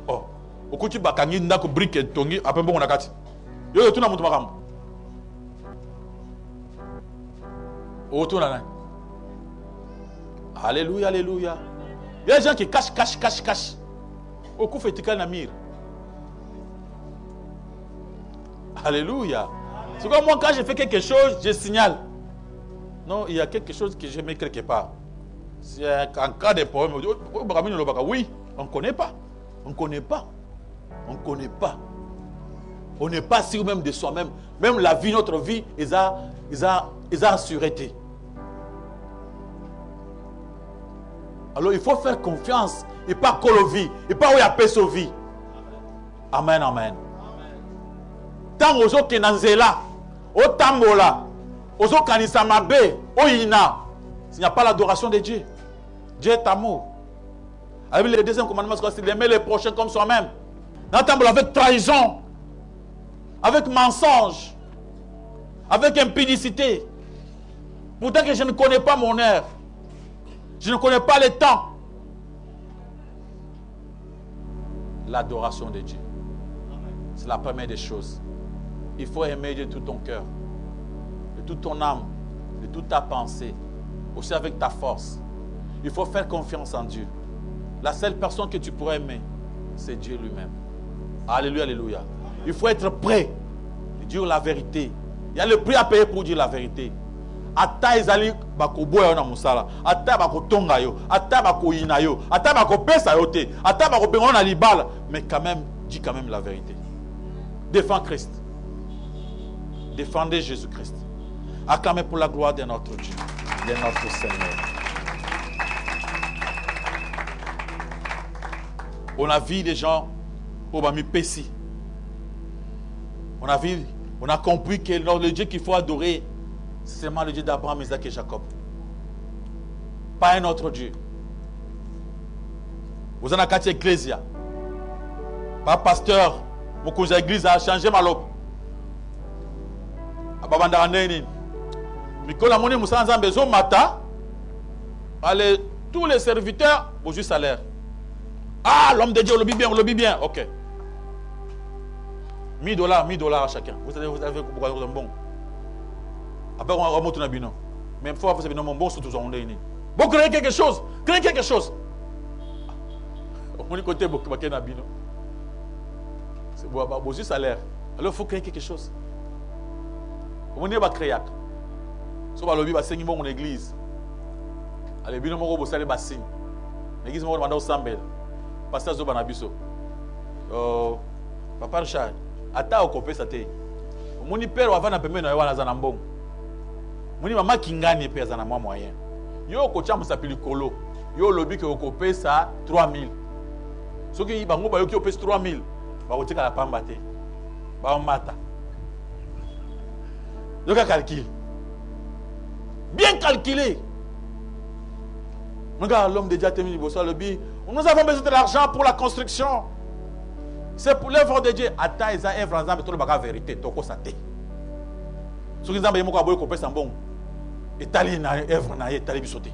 Oh, okuti bakangi ndako brique tongi ape mbongo na kati. Yo tuna muto makambo. O tuna na. Alléluia, alléluia. Il y a des gens qui cachent. Au coup, fait na mire. Alléluia. C'est comme moi, quand je fais quelque chose, je signale. Non, il y a quelque chose que je mets quelque part. C'est en cas de problème. Oui, on ne connaît pas. On ne connaît pas. On ne connaît pas. On n'est pas sûr même de soi-même. Même la vie, notre vie, ils ont assurété. Alors il faut faire confiance. Et pas colovi. Et pas où il y a peso vie. Amen, amen. Tant aux autres qui n'ont là, au tambola, aux autres qui n'ont pas au ina, s'il n'y a pas l'adoration de Dieu. Dieu est amour. Avec le deuxième commandement, c'est d'aimer les prochains comme soi-même. Dans tambola avec trahison, avec mensonge, avec impudicité. Pourtant que je ne connais pas mon heure. Je ne connais pas le temps. L'adoration de Dieu. C'est la première des choses. Il faut aimer Dieu de tout ton cœur, de toute ton âme, de toute ta pensée, aussi avec ta force. Il faut faire confiance en Dieu. La seule personne que tu pourrais aimer, c'est Dieu lui-même. Alléluia, alléluia. Il faut être prêt de dire la vérité. Il y a le prix à payer pour dire la vérité. Ata ezali bako boya na musala, ata bako tonga yo, ata bako ina yo, ata bako pesa yo te, ata bako bengo na libala, mais quand même, dis quand même la vérité. Défends Christ. Défendez Jésus-Christ. Acclamez pour la gloire de notre Dieu, de notre Seigneur. On a vu des gens au Bami Pessi. On a compris que le Dieu qu'il faut adorer, c'est seulement le Dieu d'Abraham, Isaac et Jacob. Pas un autre Dieu. Vous en avez quatre ecclésias. Pas pasteur. Mon cousin l'église a changé ma lobe. Allez, tous les serviteurs, au juste salaire. Ah, l'homme de Dieu, on le vit bien. Ok. $1000 à chacun. Vous avez bon. Après, on va monter dans le bino. Mais il faut faire ce bon, surtout on est. Bon, créez quelque chose. Créez quelque chose. On est côté de la bino. C'est bon, juste salaire. Alors, il faut créer quelque chose. On est créer. Si on va le c'est une église. Allez, bino, on va le bassin. L'église, on va le sambel. Pasteur Zoba Nabiso. Papa Richard. Ata okopé sa te. Moni père wa vana pembe na wana za na mbongo. Moni mama kingani pe za na mwa moyen. Yo ko cha musapili kolo. Yo lobi ke okopé sa 3000. Soki bango ba yo ki opé 3000. Ba ko tika la pamba te. Ba mata. Yo ka calcul. Bien calculé. Regarde l'homme de Dieu terminé bossa lobi. Nous avons besoin de l'argent pour la construction. C'est pour l'œuvre de Dieu. Ata eza œuvre ensemble tout le bagage vérité toko sate. Ce qui nzamba yemoko aboye ko pesa mbongo. Etali na œuvre na etali bisoté.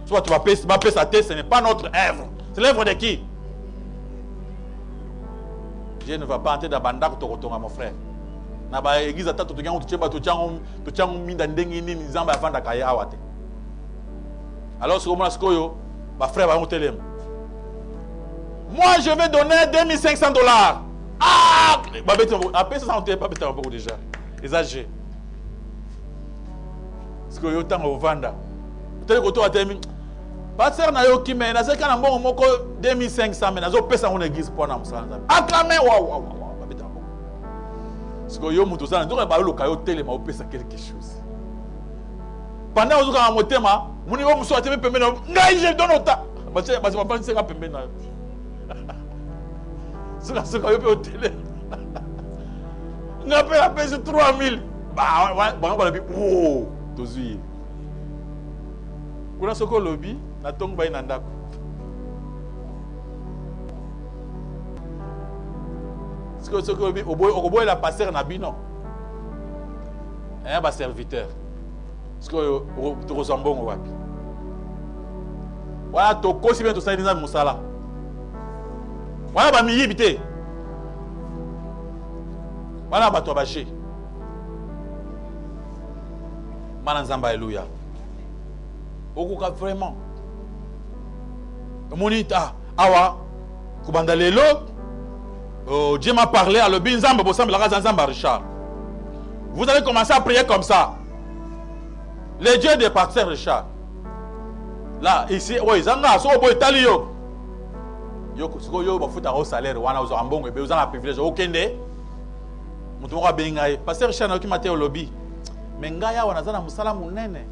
Soit tu vas payer sa tête, ce n'est pas notre œuvre. C'est l'œuvre de qui? Dieu ne va pas entrer dans bandako tokotonga mon frère. Na ba église ata to tukango tuchemba to chango minda ndengi nini nzamba afanda kaya awate. Alors ce moment là Ma frère va monter les. Moi, je vais donner 2500 $. Ah! Après ça, on ne pas beaucoup déjà. Exagéré. Parce que yo tango vanda. Peut-être que toi tu as mis. Pasteur na yo ki mais na se kana mbongo moko 2500 mais nazo pesa mon église pour na musala nzambe. Acclamé wa babeta mbongo. Parce que yo mutu sana ndoka ba yo loka yo tele ma opesa quelque chose. Pendant ozuka na motema, muni wo muso ateme pembe na ngai je donne autant. Basi ba pas nsenga pembe na. Suka yo pe au tele. N'a pas payé 3000. Bah ba bi oh. Tozui. Kuna soko lobby na tongo ba inandako. Soko lobby oboy la passer na bino. Ba serviteur. Soko to resembongo wapi. Wala to kosi bien to sa nza musala. Wala ba miyibite. Wala ba to baché. Mananzamba, alléluia. Okuka vraiment. Monita, awa, kubanda lelo. Dieu m'a parlé à l'obi nzamba bosam la nzamba Richard. Vous allez commencer à prier comme ça. Les dieux de pasteur Richard. Là, ici, oui, zanga, so boy talio. Yo ba futa au salaire, wana ozo ambongo ebe uzana privilège okende. Mutu wa bengai. Pasteur Richard na okimate au lobby. Mais ngaya wanazana musala munene.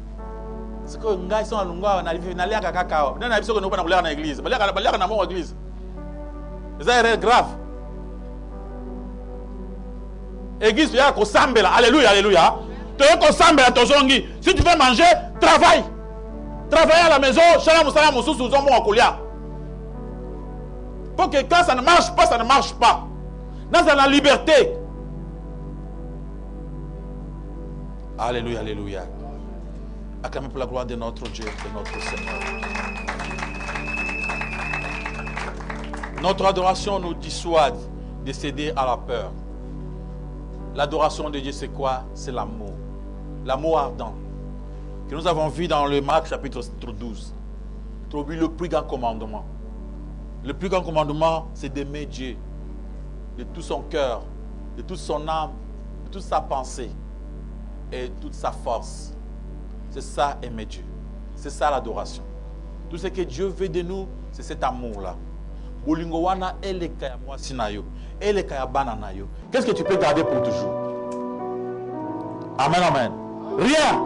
Siko ngai sona lungwa na liaka kakao. Nana biso ko na kulaka na église. Balaka na mo église. Ça est grave. Église ya ko sambela. Alléluia, alléluia. Tu es ko sambela tozongi. Si tu veux manger, travaille. Travaille à la maison, chala musala mususu zo mo akulia. Faut que quand ça ne marche pas, ça ne marche pas. Dans la liberté. Alléluia, alléluia. Acclamez pour la gloire de notre Dieu, de notre Seigneur. Notre adoration nous dissuade de céder à la peur. L'adoration de Dieu, c'est quoi? C'est l'amour. L'amour ardent. Que nous avons vu dans le Marc chapitre 12. Le plus grand commandement. Le plus grand commandement, c'est d'aimer Dieu. De tout son cœur, de toute son âme, de toute sa pensée. Et toute sa force. C'est ça aimer Dieu. C'est ça l'adoration. Tout ce que Dieu veut de nous, c'est cet amour-là. Qu'est-ce que tu peux garder pour toujours? Amen, amen. Rien.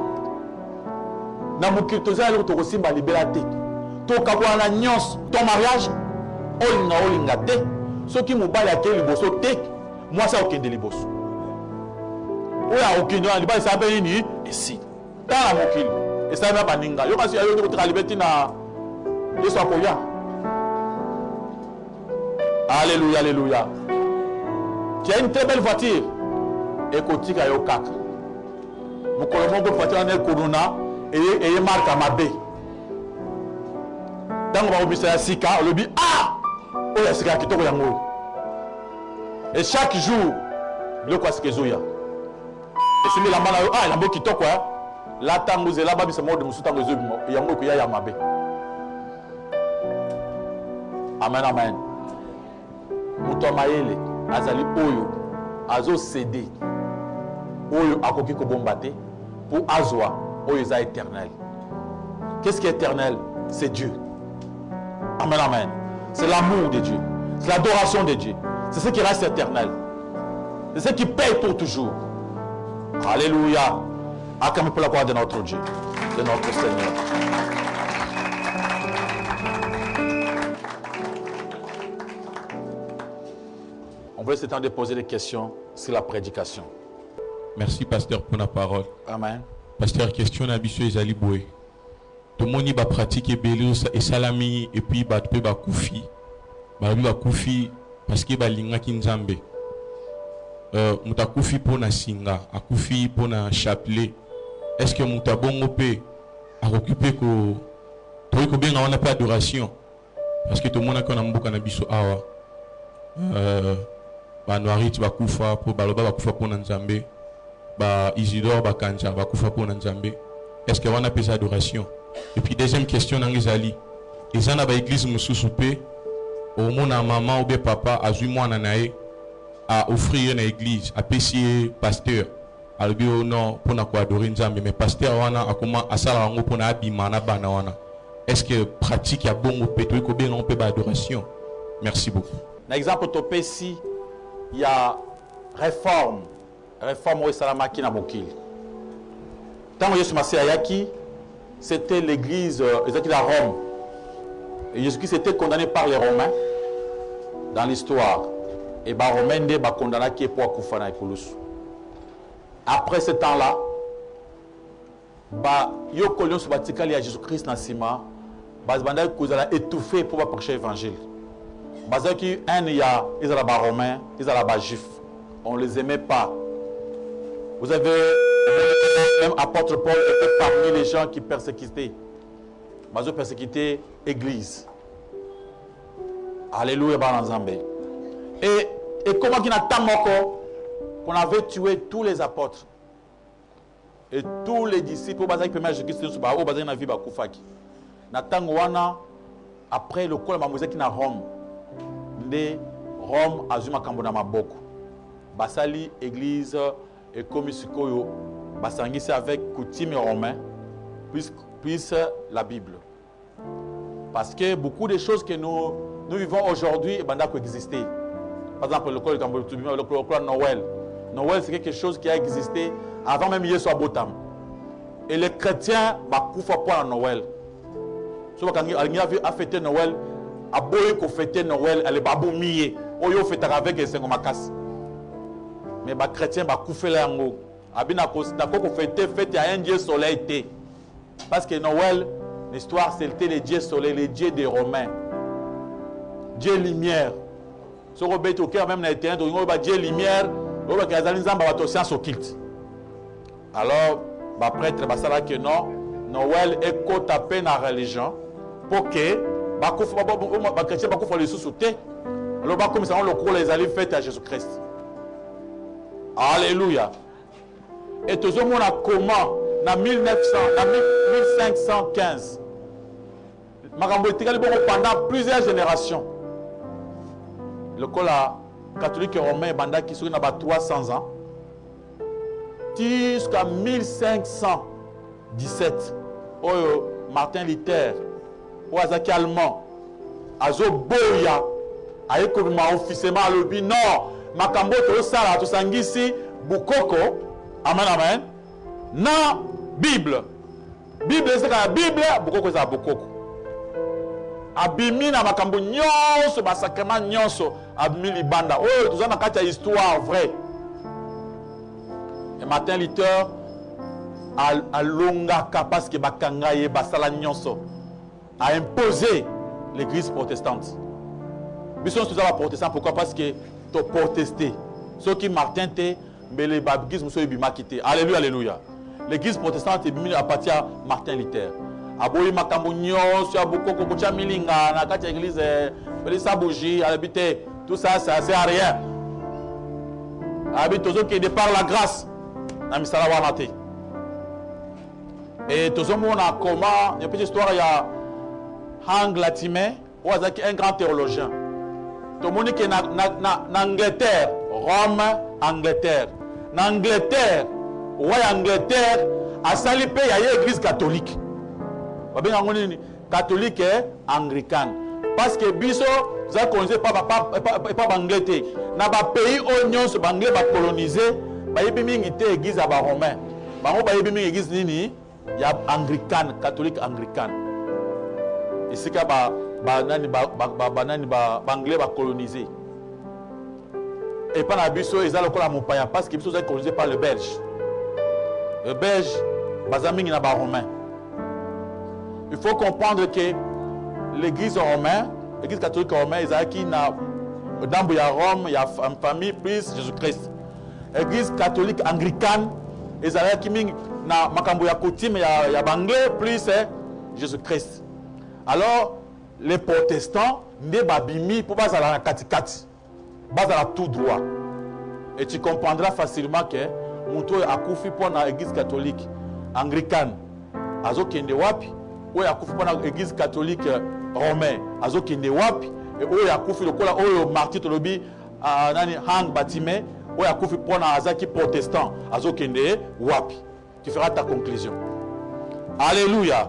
Ton mariage, olinga te. Ce qui m'a balé à quel liboso te, moi ça aucun de liboso. Oya okino ali ba sa be ni esi ta mokili esa ba baninga yo kasi ayo ko tralibeti na yeso akoya. Alléluia, alléluia. Tu as une très belle voiture et kotika yo kaka mokolo moko voiture na corona et marque mabe tango ba obisa ya sika lobi ah oya sika kitoko yango et chaque jour le quoi ce que zoya. Et si la mala ah la boki toko la tango zela ba bisa mode musuta ngo zobi yango ko ya mabe. Amen, amen. Muto mayele azali oyo azo cédé oyo akoki ko bombate pour azwa oyo za éternel. Qu'est-ce qui est éternel? C'est Dieu. Amen, amen. C'est l'amour de Dieu. C'est l'adoration de Dieu. C'est ce qui reste éternel. C'est ce qui paye pour toujours. Alléluia. Acclamez pour la gloire de notre Dieu, de notre Seigneur. On va essayer de poser des questions sur la prédication. Merci, pasteur, pour la parole. Amen. Pasteur, question Nabiso Ezali Boué. Tout le monde va pratiquer Belus et Salami et puis va te koufi. Va koufi parce que va linga kinzambe. Muta koufi pour na singa, a koufi pour na chapelet. Est-ce que muta bongo pe a occupé ko toi ko bien on n'a pas adoration parce que tout le monde a qu'on a mboka na biso awa. Ba noirite ba kufa pour baloba ba kufa pour na nzambe. Ba Isidore ba kanja ba kufa pour na nzambe. Est-ce que on a pas adoration? Et puis deuxième question nangizali eza na ba église mususu pe omona maman ou bien papa azui mwana na ye a offrir na église apesi ye pasteur alobi non mpona koadore nzambe mais pasteur wana akoma asala yango mpona abima na bana wana. Est-ce que pratique ya bongo pe toyei kobenga mpe baadoration? Merci beaucoup. Na exemple topesi ya réforme oyo esalamaki na mokili ntango Yesu Masiya ayaki, c'était l'église ezalaki la Rome. Et Jésus-Christ était condamné par les Romains dans l'histoire. Et les Romains nde bakondamnaki pour akufa na ekulusu. Après ce temps-là, yoko nyonso batikali ya Jésus-Christ na nsima bazibandaki kozala étouffé pour prêcher l'évangile. Bazaki un ya ezala ba Romains, ezala ba Juifs. On les aimait pas. Vous avez même apôtre Paul était parmi les gens qui persécutaient. Bazo persécuté église. Alléluia Balanzambe. Et comment qu'il y a tant qu'on avait tué tous les apôtres et tous les disciples au bazar premier Jésus-Christ au bazar na vie bakufaki. Na tango wana après le col mamouze qui na Rome. Nde Rome azuma kambo na maboko. Basali église et comme sikoyo basangisi avec coutume romain plus la Bible. Parce que beaucoup de choses que nous vivons aujourd'hui banda coexister. Par exemple le col de Noël. Noël c'est quelque chose qui a existé avant même Yesu Abotam. Et les chrétiens bakufa pour Noël. So quand il a fêté Noël, a boye ko fêter Noël, elle babou mié. Oyo fêter avec les cinq makas. Mais les chrétiens bakufa la yango. Abina ko fêter fête à un dieu soleil té. Parce que Noël, l'histoire c'était le dieu soleil, le dieu des Romains. Dieu lumière. Ce qui est au cœur même dans le terrain, Dieu lumière, alors, les prêtres basala que non, Noël est côté à peine à la religion pour que les chrétiens bakoufa les sous-soutés. Alors, comme ça, on le croit les alliés fêtes à Jésus-Christ. Alléluia. Et tout le monde a comment en 1515. Pendant plusieurs générations. Le catholique romain banda qui sont 300 ans jusqu'à 1517 Martin Luther Oazaki allemand azo boya ayekoma officiellement alobi non makambo to sala to sangisi bukoko amen na Bible c'est la Bible bukoko za bukoko abimi na makambo nyonso ba sacrement nyonso abimi libanda oyo toza na kati ya histoire vrai. Et Martin Luther a longaka parce que bakanga ye basala nyonso a imposé l'église protestante. Biso toza ba protestant pourquoi? Parce que to protester ceux qui Martin té mais les baptistes muso ebima kité. Alléluia alléluia. L'église protestante ebimi à partir de Martin Luther. Aboyi makambo nyonso ya bukoko kucha milinga na kati ya église pelisa bougie habité tout ça ça sert à rien. Habite tozo qui départ la grâce na misala wana te. Et tozo mona comment une petite histoire ya Hank Latimer ou azaki un grand théologien. To moni que na Angleterre, Rome, Angleterre. Na Angleterre, ouais Angleterre a sali pe ya église catholique. Catholique et anglican. Parce que biso, vous avez colonisé pas Angleterre. Dans les pays où nous sommes colonisés, il y a une église romaine. Il y a une église anglican, catholique anglican. Et c'est que les Anglais sont colonisés. Et pas la biso, ils ont la montagne parce que biso sont colonisés par les Belges. Les Belges, ils sont romains. Il faut comprendre que l'église romaine, l'église catholique romaine, il y a Rome, il y a une famille plus Jésus-Christ. L'église catholique anglicane, il y a Makambo ya coutume, il y a Banglais plus Jésus-Christ. Alors, les protestants, ne babimi pour pas aller katikati, pas aller tout droit. Et tu comprendras facilement que Mouto a koufi pour l'église catholique anglicane. Azo kende wapi? Oui, à l'église catholique romain azokende wapi et oyo akufi lokola oyo martyr tolobi nani hang batime oyo akufi pona azaki protestant azokende wapi. Tu feras ta conclusion. Alléluia.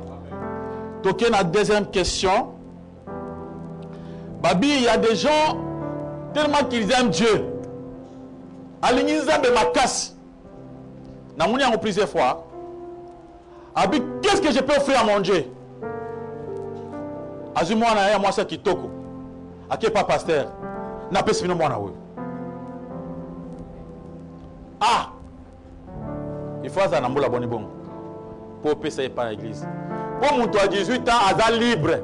Toké na deuxième question. Babi, il y a des gens tellement qu'ils aiment Dieu. Alingi nzambe makasi. Na moni en plusieurs fois. Abi, qu'est-ce que je peux offrir à mon Dieu? Azumwa na ya mwasa kitoko. Ake pas pasteur. Na pesi bino mwana we. Ah. Il faut ça na mbola boni bongo. Pour payer par l'église. Pour mon toit 18 ans, à libre.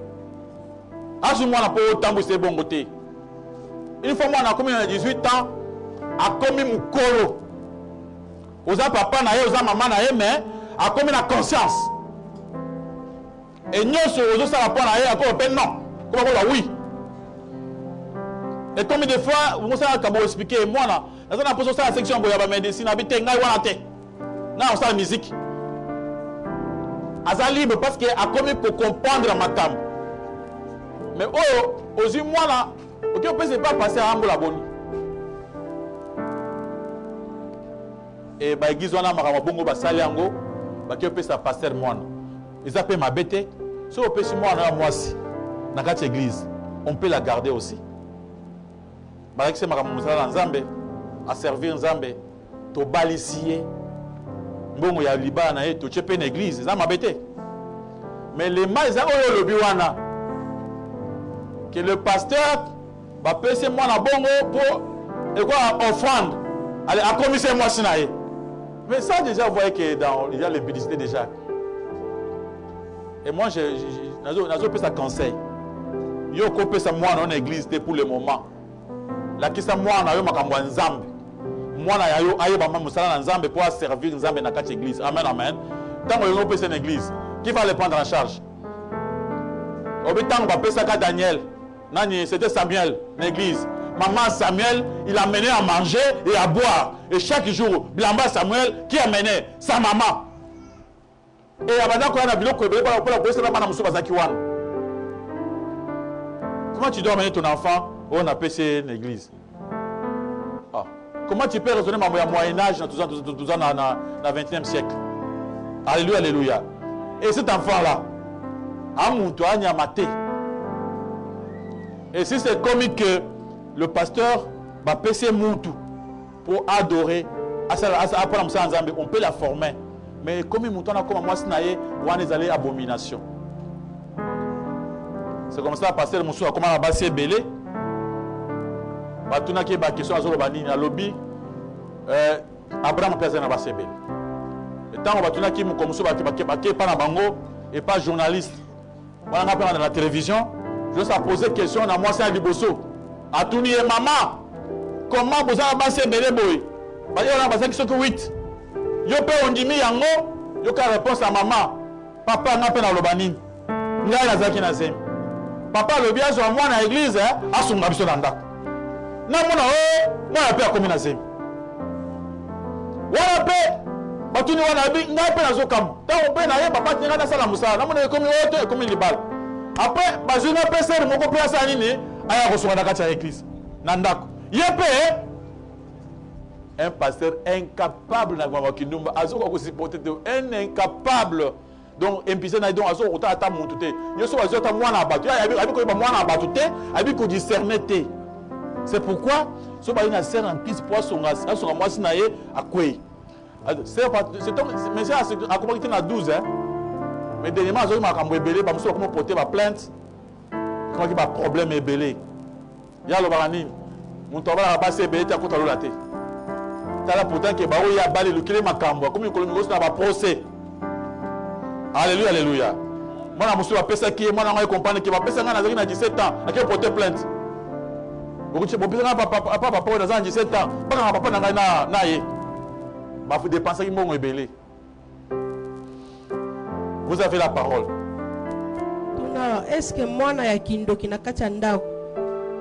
Azumwa na po tambu se bongo te. Une fois moi na commis à 18 ans, a commis mukolo. Oza papa na ye, oza maman na ye, mais a commis la conscience. Et nous sommes ça la point na ye, encore peine non. Comment on oui. Et combien de fois vous savez comment expliquer moi là, dans une position la section boya ba médecine habité ngai wana te. Na on sa musique. Aza libre parce que a commis pour comprendre ma cam. Mais oh, aux yeux moi là, ok on peut se pas passer à Ambo la boni. Et bah église wana mara bongo ba sali yango, ba ki on peut ça passer moi. Ils appellent ma bête. Si on peut si moi na moi si na quatre église, on peut la garder aussi. Bah que c'est mara musala nzambe à servir nzambe to balisier. Bongo ya liba na ye to chepe na église, ça ma bête. Mais les mal ça oyo lobi wana que le pasteur va payer moi la bongo pour et quoi offrande. Allez, à commissaire moi sinaye. Mais ça déjà vous voyez que dans il y a les publicités déjà. Et moi nazo pe ça conseil. Yo ko pe ça moi dans l'église pour le moment. La qui ça moi na yo makambo nzambe. Moi na yo aye ba musala na nzambe pour servir nzambe na quatre église. Amen amen. Tant que yo pe cette église, qui va le prendre en charge? Obitango ba pe ça ka Daniel. Nani, c'était Samuel, l'église. Maman Samuel, il a mené à manger et à boire. Et chaque jour, Blamba Samuel, qui a mené sa maman. Et avant qu'on a biloko, comment tu dois amener ton enfant où on a passé l'église? Ah. Comment tu peux raisonner ma Moyen-Âge dans le 21e siècle? Alléluia, alléluia. Et cet enfant-là, Amoutou Anyamate. Et si c'est comique que le pasteur va passer Moutou pour adorer, on peut la former. Mais comme Moutou, on a comme moi, on a des abominations. C'est comme ça, le pasteur Moussou a commencé à passer belé. Batuna qui est question à Zolobani, à lobby, Abraham Pérez n'a pas passé belé. Et tant que Batuna qui est comme ça, qui est pas dans Bango et pas journaliste, on a dans la télévision. Je vais poser une question à moi, c'est à Liboso. À Touni et maman, comment vous avez passé Belé Boy? Parce qu'il y a une question que 8. Yo pe on dit yango, yo ka réponse à maman. Papa n'a pas dans l'obani. Ngai na zaki na zemi. Papa le bien sur moi na église, a son biso na ndako. Na mona moi na pe akomi na zemi. Wana pe batuni wana bi ngai pe na zo kam. Ta on pe na ye papa tinga na sala musala. Na mona ekomi oto ekomi libal. Après, bazuna pesa moko place anini aya kosunga na kati ya église na ndako yepe un pasteur incapable na kwa kindumba azoko ko supporter un incapable donc impisé na donc azoko ta ata muntu te yoso azota mwana batu abi ko ba mwana batu te abi ko discerner te. C'est pourquoi so ba ina ser en piste pour songa mwasi na ye akwei c'est mais ça a commencé na 12 hein. Mais dernièrement, je me suis dit comment porter ma plainte. Comment il y a un problème ébélé. Il y a le barani. Mon travail a passé ébélé, tu as contre l'olaté. Tu as là pourtant que il y a balé le kilé ma cambo. Comme il y a un procès. Alléluia, alléluia. Moi, je me suis dit que moi, je comprends que je vais 17 ans. À quel porter plainte? Je papa dans 17 ans. Papa n'a il faut dépenser mon ébélé. Vous avez la parole. Est-ce que moi na kindo kinakata ndako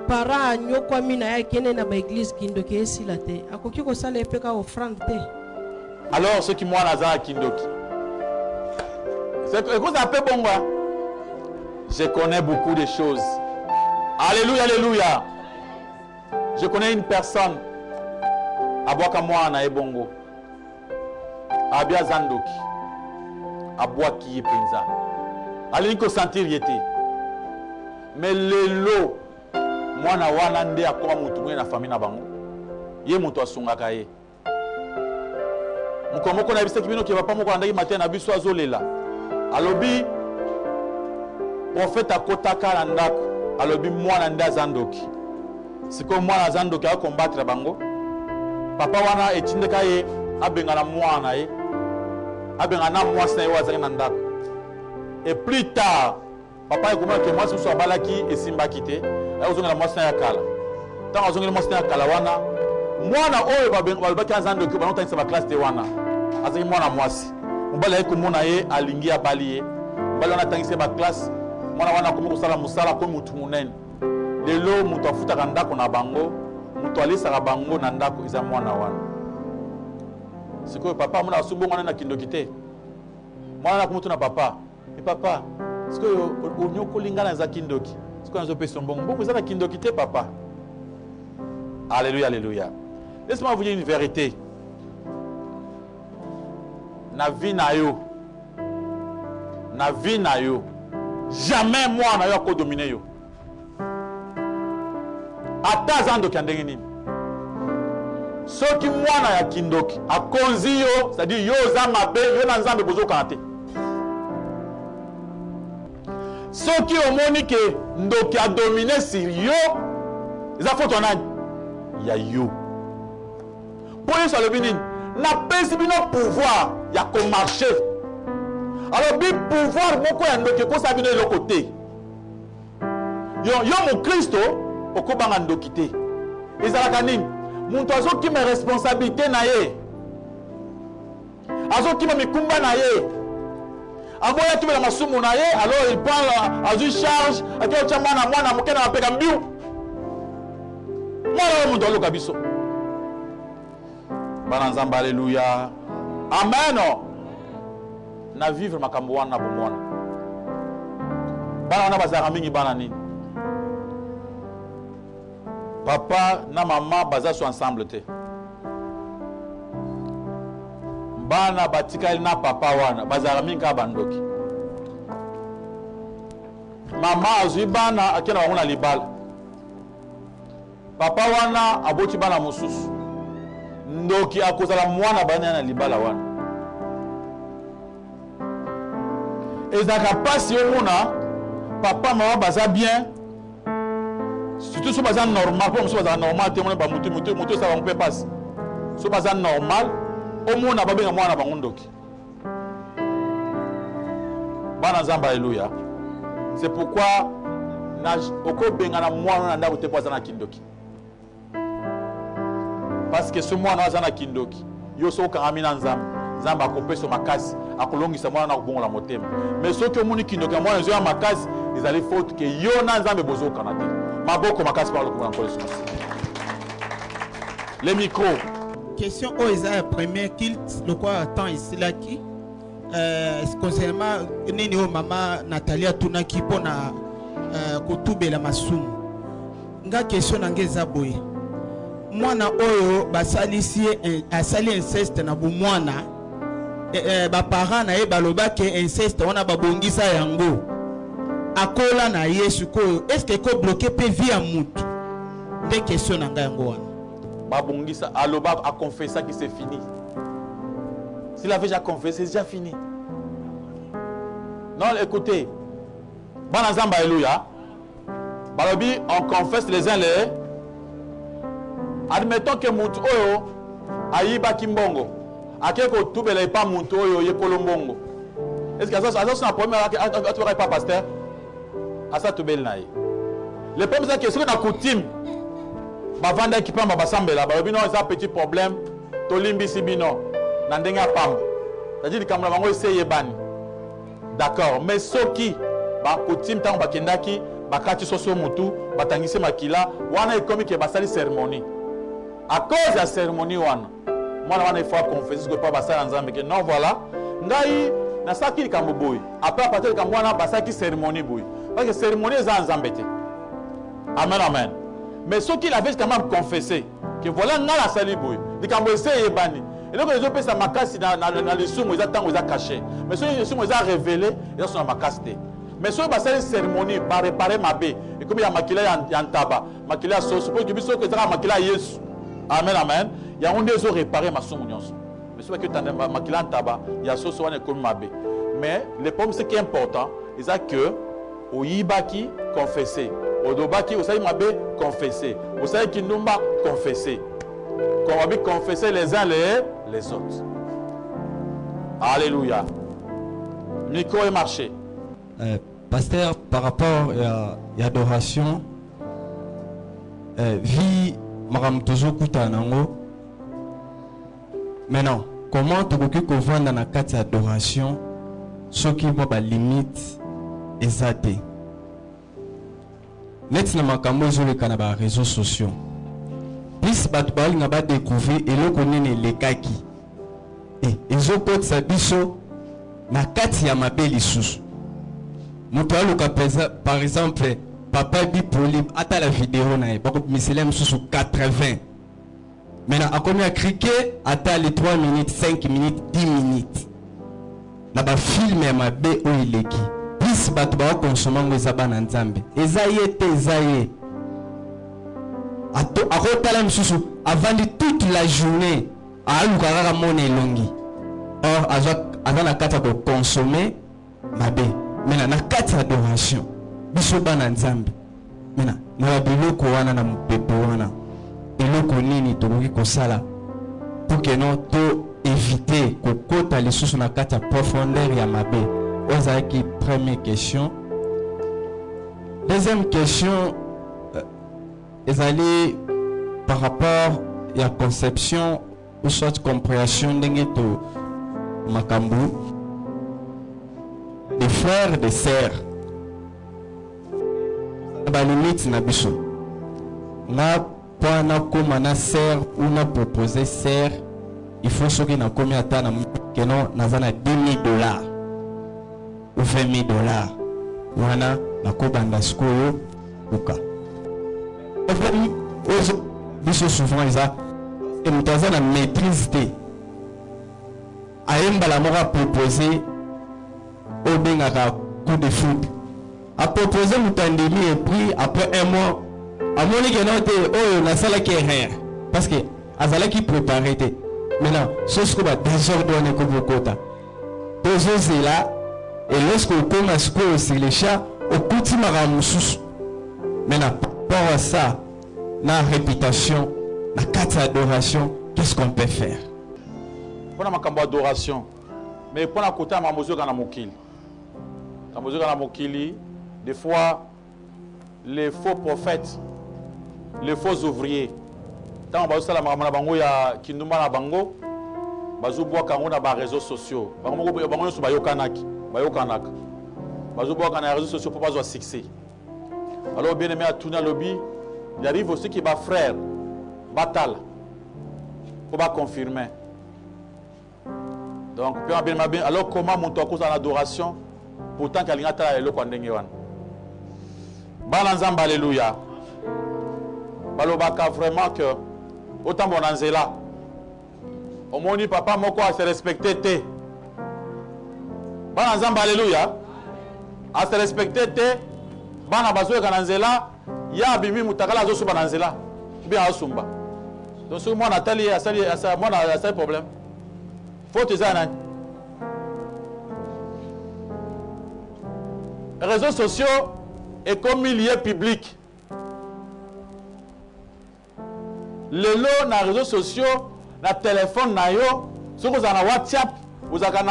para nyokwa mina ya kene na ba église kindo ki esilate akoki ko sala epeka offrande te? Alors ceux qui moi na za kindoki. C'est que vous appelez bongo. Je connais beaucoup de choses. Alléluia, alléluia. Je connais une personne. Abwaka mwana ebongo. Abia zandoki. Abwaki yepenza. Allez ko sentir yete. Mais lelo mwana wana nde akoma mutu na famille na bango. Ye mutu asungaka ye. Mukomoko na biseki bino ke papa moko andaki matin na biso azolela. Alobi prophète akotaka na ndako. Alobi mwana nde azandoki. Siko mwana azandoki a combattre bango. Papa wana etindeka ye abenga na mwana ye. Abenga na mwasi na ye wazaki na ndako. Et plus tard, papa ekomaki ke mwasi musu abalaki esimbaki te. Ayozongela mwasi na ya kala. Tant azongela mwasi na ya kala wana, mwana oyo balobaki azandoki banotangisa ba classe te wana. Azaki mwana mwasi. Mobali ayi komona ye alingi abali ye. Mobali wana atangisi ba classe. Mwana wana akomi kosala mosala ko mutu munene. Lelo mutu afutaka ndako na bango, mutu alisaka bango na ndako eza mwana wana. Sikoyo papa mwana asumbu mwana na kindoki te. Mwana na kumutu na papa. Et papa, sikoyo onyokolinga na za kindoki. Sikoyo nazo pesa mbongo. Mbongo eza na kindoki te papa. Alléluia, alléluia. Laisse-moi vous dire une vérité. Na vie na yo. Na vie na yo. Jamais moi na yo ko dominer yo. Ata zandoki andenge nini. Soki mwana ya kindoki akonzi yo, c'est-à-dire yo za mabe yo na nzambe bozoka te. Soki omoni ke ndoki a dominer sur yo, eza foto nani ya yo. Po yesu alobi nini na pesi bino pouvoir ya ko marcher. Alors bi pouvoir moko ya ndoki ko sa bino eloko te. Yo mo Kristo okobanga ndoki te. Ezalaka nini muntu azokima responsabilité na ye, azokima mikumba na ye, aboya tumela masumu na ye, alors il prend azui charge akiocha mwana moke na apeka mbiu mwana muntu aloka biso bana nzamba. Alléluia, amen. Na vivre makambo wana bomwana bana wana bazaka mingi bana nini papa na maman baza so ensemble te. Bana batikali na papa wana bazala mingi bandoki. Mama azui bana akena bango na libala. Papa wana aboti bana mosusu. Ndoki akozala mwana bana na libala wana. Ezaka pasi omona papa mama baza bien. Surtout si c'est normal, pour c'est normal, tout le monde ça va passer. Si c'est normal, au moins on a pas besoin de moi na bangondoki. Bana nzamba alléluia. C'est pourquoi na oko benga na moi na ndako te poza na kindoki. Parce que ce moi na za kindoki, yo so ka na nzamba, nzamba akopeso makasi, akolongisa mwana na kubongola motema. Mais ceux qui ont moni kindoki moi na zo makasi, ils allaient faute que yo na nzamba bozo kanate. Maboko makasi par le courant pour les micros. Question au Isa premier kilt le quoi temps ici là qui concernant nini o mama Natalia tunaki pona kotubela masumu nga question nangeza boye mwana oyo basalisi asali inceste na bu mwana ba parents na ye balobake inceste wana babongisa yango akola na Yesu ko est-ce que ko bloquer pe vie à mutu de question na nga yango wana babongisa aloba a confessé que c'est fini. S'il avait déjà confessé, c'est déjà fini. Non, écoutez, bana nzamba alléluia. Balobi on confesse les uns les. Admettons que mutu oyo ayiba kimbongo akeko tubela pas mutu oyo yekolo mbongo. Est-ce que ça c'est un problème à toi pas pasteur? Asa tubel naï. Le problème c'est que ce qu'on a coutume, bavanda qui pamba basambela, balobi non ça petit problème, tolimbi sibino, nandenga pam. C'est-à-dire que comme bango essaye bani. D'accord, mais soki ba coutume tant bakendaki, bakati soso mutu, batangise makila, wana ekomi ke basali cérémonie. À cause de la cérémonie wana, moi wana il faut confesser que pas basala nzambe que non voilà, ngai na saki likambo boy. Après partir likambo wana basaki cérémonie boy. Parce que cérémonie est en zambété. Amen, amen. Mais ceux qui l'avaient quand même confessé, que voilà, n'a la salibouille, dit qu'on va essayer bani. Et donc les autres ça m'a cassé dans les sous, ils attendent, ils ont caché. Mais ceux qui ont révélé, ils sont dans ma casse. Mais ceux qui ont fait une cérémonie, pour réparer ma baie, et comme il y a maquillé en tabac, maquillé à sauce, suppose que ceux qui ont maquillé à Yesu. Amen, amen. Il y a un des autres réparé ma somme. Mais ceux qui ont maquillé en tabac, il y a sauce, on est comme ma baie. Mais le problème, ce qui est important, c'est que au Yibaki confessé, au Dobaki, au Saïmabe confessé, au Saïkinumba confessé. Qu'on va confesser les uns les autres. Alléluia. Micro est marché. Pasteur, par rapport à l'adoration, vie Maram toujours Koutanango. Maintenant, comment tu peux vendre dans la carte d'adoration ce qui va la limite exacte? Net na makambo sur les réseaux sociaux. Plus batbal n'a pas découvert et le connaît les kaki. Et ils ont côté sa biso na kati ya mabeli sous. Mutualu par exemple papa bi polim ata la vidéo na ba ko miselem sous 80. Maintenant a combien criquet ata les 3 minutes, 5 minutes, 10 minutes. Na ba film ya mabe o ileki. Plus batba consommer ngo bana nzambe. Ezaye te ezaye. Avant toute la journée, à l'oukarara mon elongi. Or, avant la carte de consommer, ma bé. Maintenant, la carte d'adoration. Bisoba nanzambe. Maintenant, nous avons kowana na mpepo wana. Eloko nini tokoki kosala pour que nous to éviter kokota les sous na carte profondeur ya ma bé. Ozaki première question. Deuxième question. Ils allaient par rapport à la conception ou soit compréhension de Makambu, des frères, des sœurs. La limite na biso. Na pas na comme na sœur ou na proposer sœur, il faut ce qui na commis à ta na que non na zana $10,000 ou $20,000. Wana na ko banda skoyo uka. Biso souvent isa et mutaza na maîtrise te ayemba la mora proposer au bengaka coup de foot a proposer mutandemi et puis après un mois a moni que non te oh na sala qui rien parce que azala qui préparer te maintenant ce que ba désordre ne ko bokota toujours c'est là et lorsque on commence à se les chats au petit maramusus maintenant par rapport à ça la réputation, la carte d'adoration, qu'est-ce qu'on peut faire? Pour la adoration, mais pour la côté ma mesure dans mokili. La mesure dans mokili, des fois les faux prophètes, les faux ouvriers. Tant on va la mamana bango ya kinduma na bango, bazu boa kango na ba réseaux sociaux. Bango sur bayokanaki, bayokanaka. Bazu boa na réseaux sociaux pour pas avoir succès. Alors bien aimé à tourner lobby. Il arrive aussi qu'il va frère, batal, pour pas confirmer. Donc, alors comment mon toit en adoration, pourtant qu'il y a un peu de temps. Balanzamba, alléluia. Balobaka vraiment que, autant mon anzela, au moins papa, mon quoi, se respecter. Balanzamba, alléluia. À se respecter, bana bazo kananzela. Ya bimi mutakala zo suba nanzela bien asumba donc ce moi Nathalie a ça moi a ça problème faut te ça réseaux sociaux et comme milieu public le lot na réseaux sociaux na téléphone na yo ce que vous avez na WhatsApp vous avez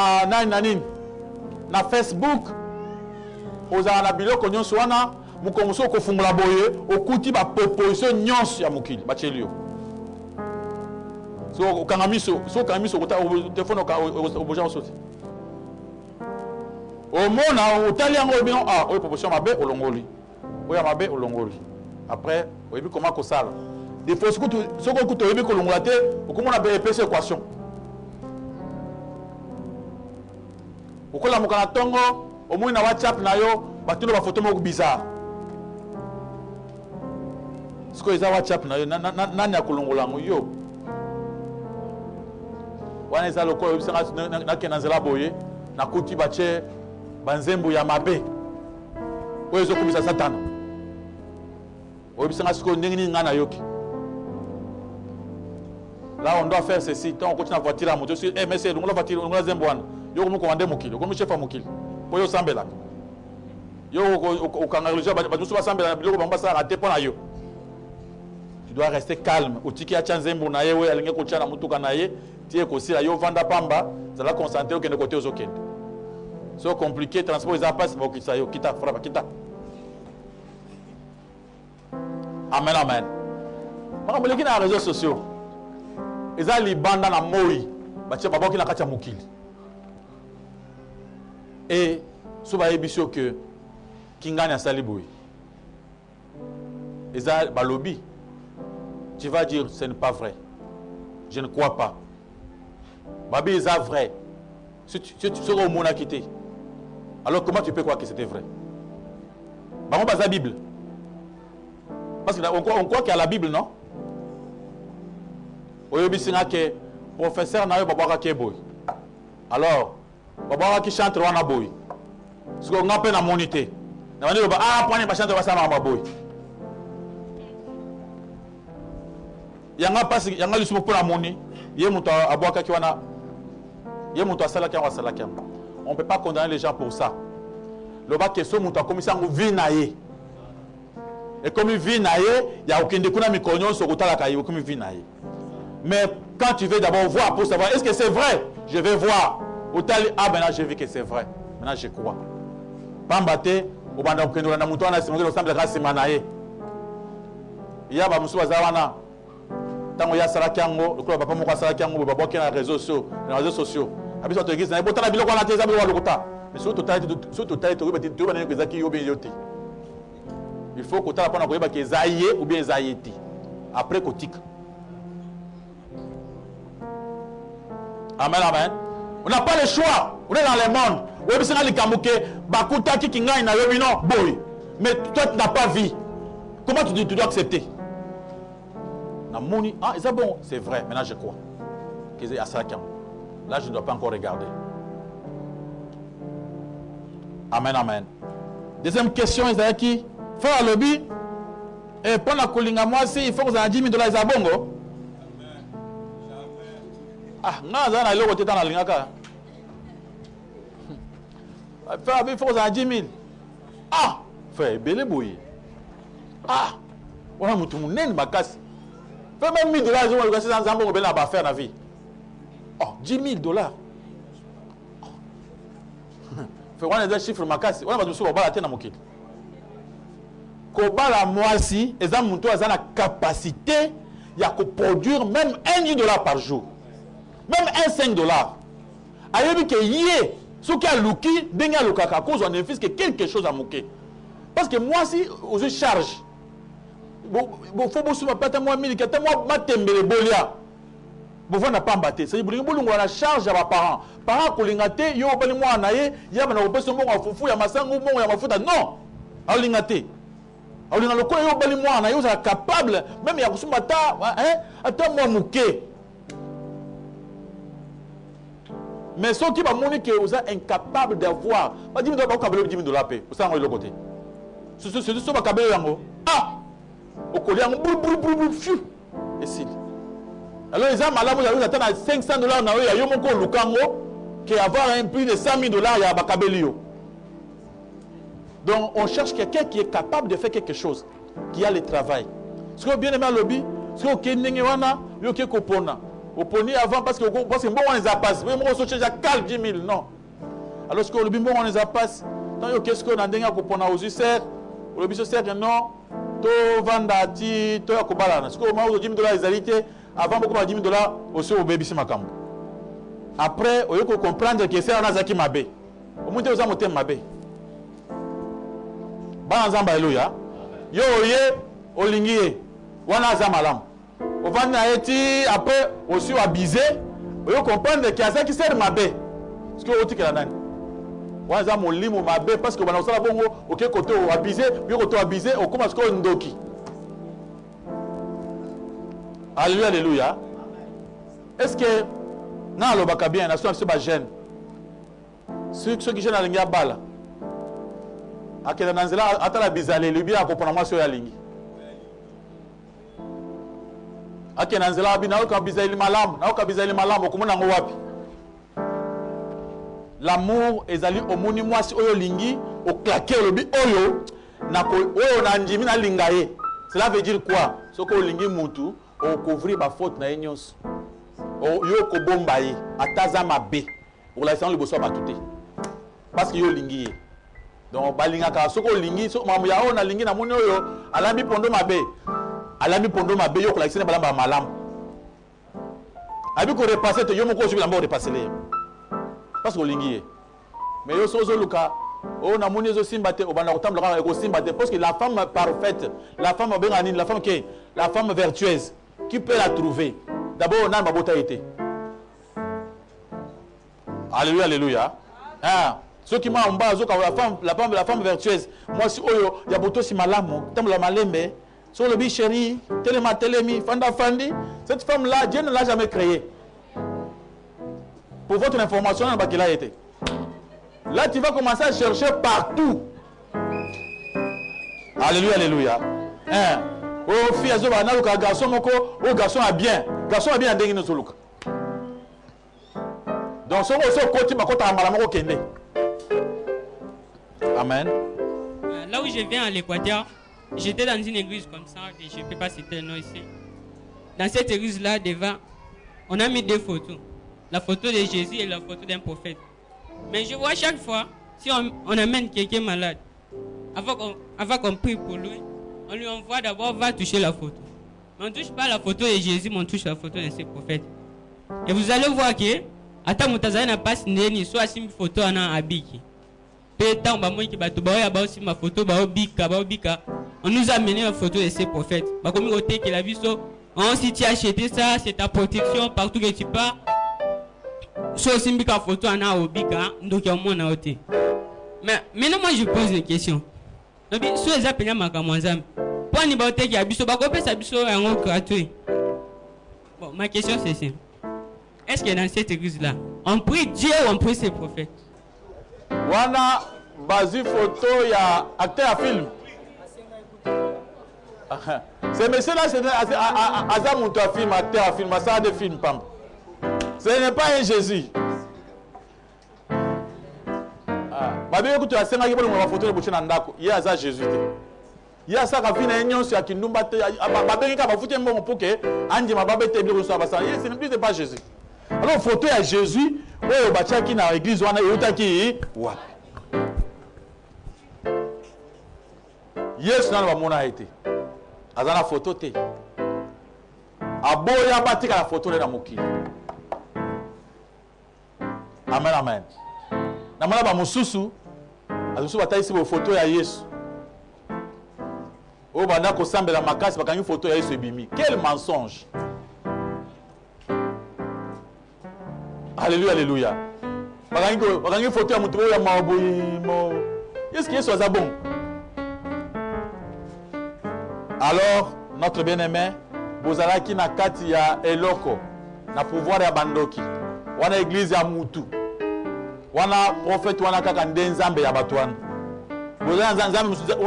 na Facebook vous avez na biloko nyonso wana mukomuso ko fungula boye okuti ba proposition nyonso ya mokili ba chelio so kangamiso ko ta téléphone ko boja osoti o mona o tali yango bien ah o proposition mabe olongoli o ya mabe olongoli après o yebi comment ko sala des fois soko ko to yebi ko longola te o komona be epese équation o kola mokana tongo o moni na WhatsApp na yo Batuno ba photo moko bizarre. Ce que ils ont WhatsApp na yo nani akolongola ngo yo. Wana eza lokolo bisanga na kenanzela boye na kuti bache banzembo ya mabe. Oyo ezokomisa Satana. Oyo bisanga siko ndenge nini ngana yoki. Là, on doit faire ceci. Tant on continue à voiture à monter. Eh, mais c'est, on va voiture, on va zemboana. Yo, comment commander mon kilo? Comment chef à mon kilo? Pour yo sambela. Yo, au kangaroo, bah, tout ça sambela. Yo, bah, ça raté pour yo. Tu dois rester calme. Au tiki a tchan zembo na ye, ouais, alinge ko tchan amutuka na ye. Tiye kosi la yo vanda pamba. Ça va concentrer au kende côté aux okende. C'est compliqué. Transport ils passe. Bon, qui ça yo, kita, frappe, kita. Amen, amen. Moi, je me dis dans les réseaux sociaux. Ils ont les bandes dans la moï. Ils ont la kacha mukili. Et ce va être que Kingani a saliboui. Ils ont le lobby. Tu vas dire ce n'est pas vrai. Je ne crois pas. Babi ils ont vrai. Si tu seras au monde à quitter. Alors comment tu peux croire que c'était vrai? On base la Bible. Parce qu'on croit qu'il y a la Bible, non? Oyobisinga ke professeur na yo babaka ke boy. Alors, babaka ki chante wana boy. Siko ngape na monité. Na wani ba pwani ba chante basa na boy. Yanga pasi yanga lisumo pona moni, ye muto abwaka ki wana. Ye muto asala ki wa sala ki. On peut pas condamner les gens pour ça. Le ba ke so muto akomisa ngo vi na ye. Et comme il vit na ye, il y a aucun de kuna mikonyo so kotala ka ye comme il vit na ye. Mais quand tu veux d'abord voir pour savoir, est-ce que c'est vrai? Je vais voir. Ah ben là, j'ai vu que c'est vrai. Maintenant, je crois. Pambate, au banda ukendo na muto na simongelo semble grâce manaye. Il y a ba musu bazawana. Tango ya sala kyango, le club papa moko sala kyango, baba boke na réseaux sociaux. Abiso to église na botana biloko na teza biloko lokota. Mais sur total to ba na kezaki yo bien yote. Il faut que tu apprends à connaître que zaïe ou bien zaïeti. Après kotik. Amen, amen. On n'a pas le choix. On est dans le monde. Oui, mais c'est dans les kamouké. Bakuta qui kinga ina yobi non boy. Mais toi tu n'as pas vie. Comment tu dois accepter? Namoni, ah, c'est bon, c'est vrai. Maintenant je crois. Que c'est à ça qu'il y a. Là je ne dois pas encore regarder. Amen, amen. Deuxième question, Isaïe qui frère lobby. Et pour la kolinga moi si il faut que vous ayez $10 000 Isabongo. Ah, non, ça n'a pas été dans la ligne. Frère, il faut que vous ayez 10 000. Ah, frère, belé bouillie. Ah, on a moutou moun ma casse. Frère, même $1 000, je vais regarder sans Zambon, on va faire la vie. Oh, $10 000. Frère, on a des chiffres ma casse. On a des chiffres la tête dans mon kit. Kobala moi si, et ça moutou a la capacité de produire même $1 par jour. Même $5. Ayebi que yé, ce qui a louki, denga lukaka, cause on infuse que quelque chose à mouquer. Parce que moi si, je charge. Bon, faut bosser ma pâte à moi, mille, qu'à moi, ma tembele bolia. Bon, on n'a pas embatté. C'est-à-dire, on a charge à mes parents. Parents, kolingate, yo, bali moi, anaye, ya, ma repose son bon, à foufou, ya, ma sango, bon, ya, ma fouta. Non! A lingate. A lingate, le quoi, yo, bali moi, anaye, vous êtes capable, même, ya, vous mata, hein, attends, moi, mouquet. Mais ceux qui vont montrer que vous êtes incapable d'avoir, pas $10 000, $10 paix. Vous savez, de l'autre côté. C'est ce que vous avez. Ah! Au collier, et si. Alors, les gens malades, vous attendez à $500, il y a un peu de Lukango, qui avoir un prix de $100 000, il y a Bakabelio. Donc, on cherche quelqu'un qui est capable de faire quelque chose, qui a le travail. Ce que bien aimé à lobby, ce que vous avez dit, vous avez dit, au pony avant parce que bon on les a passé mais moi je calme 10 000 non alors ce que le bon on les a passé tant qu'est-ce qu'on a denga ko pona aux UCR le biso sert non to vanda ti to ya ko balana ce que moi $10 000 égalité avant beaucoup $10 000 aussi au baby makambo après au yoko comprendre que c'est on zaki mabe au monte aux amotem mabe ba nzamba eloya yo ye olingiye wana za malamu on va naïti après aussi abusé. Vous comprenez qu'il y a ça qui sert ma baie. Ce que vous dites que la nani. wana molimo mabe parce que bana osala bongo OK côté abusé puis côté abusé au commence ko ndoki. Alléluia, alléluia. Est-ce que na lobaka bien na so ba jeune ceux qui jeune alingi bala akela nanzela atala bizale lubi akopona mwasi oyo alingi akela nanzela abi na okabizali malamu na okabizali malamu okomona ngo wapi. L'amour ezali omoni mwasi oyo lingi o claquer lobi oyo na ko oyo na ndimi na lingaye. Cela veut dire quoi? Soko lingi mutu o couvrir ba faute na nyonso. O yo ko bomba ye ataza mabe. Relation le boso ba touté. Parce que yo lingi ye. Donc balinga ka soko lingi so mamu ya ona lingi na moni oyo alambi pondo mabe. Alambi pondo mabe yo ko la kisene balamba malamu. Abi ko repasser te yo moko so bilamba o repasser le. Parce que lingi. Mais yo sozo luka o na moni zo simba te o bana kotambola ko simba te parce que la femme parfaite, la femme benganine, la femme qui la femme vertueuse qui peut la trouver. D'abord on a ma beauté été. Alléluia, alléluia. Ah, ceux qui m'a en bas zo la femme vertueuse. Moi si oyo ya boto si malamu, tambola malembe, sur le bi chéri, télémi, fanda fandi, cette femme là Dieu ne l'a jamais créée. Pour votre information, on a qu'il a été. Là, tu vas commencer à chercher partout. Alléluia, alléluia. Hein? Oh, fille, garçon, oh, garçon a bien. Garçon a bien ndenge no soluka. Donc, ce côté, ma côté, amen. Là où je viens à l'Équateur, j'étais dans une église comme ça, et je ne peux pas citer le nom ici. Dans cette église-là, devant, on a mis deux photos. La photo de Jésus et la photo d'un prophète. Mais je vois chaque fois, si on amène quelqu'un malade, avant qu'on prie pour lui, on lui envoie d'abord, va toucher la photo. Mais on ne touche pas la photo de Jésus, mais on touche la photo de ses prophètes. Et vous allez voir que, ata mutaza na passe neni, soit si une photo ana abiki. Pétan, bah moi qui ma photo, on nous a amené une photo de ses prophètes. Bah comme côté qu'il a vu ça, si tu as acheté ça, c'est ta protection partout que tu pars. So simbika photo ana obika donc ya mona oté. Mais maintenant moi je pose une question. Nabi so ezapenya makamwanzam. Pour ni ba oté ya biso ba ko pesa biso yango gratuit. Bon, ma question c'est simple. Est-ce que dans cette église là, on prie Dieu ou on prie ses prophètes? Wana bazi photo ya acteur à film. C'est monsieur là c'est azamuntu à film, acteur à film, ça de film pam. Ce n'est pas un Jésus. Babi écoute la scène qui peut nous photo de boucher ndako. Il y a ça Jésus. Il y a ça qui vient nyonso ya kindumba te. Babi ka ba fouté mbongo pour que andi mababe te bi so abasa. Ce n'est pas Jésus. Alors photo ya Jésus, oyo bacha ki na église wana yotaki wapi. Yes na ba mona été. Azana photo te. Aboya batika la photo na mokili. Amen, amen. Namala ba mususu azusu bataisi bo photo ya Yesu. O banda ko sambela makasi bakangi photo ya Yesu ebimi. Quel mensonge. Alléluia, alléluia. Bakangi photo ya mutu ya maboyi mo. Est-ce que Yesu azabon? Alors, notre bien-aimé, bozalaki na kati ya eloko na pouvoir ya bandoki. Wana église ya mutu. Wana prophète wana kaka ndenzambe ya batu wana. Bozana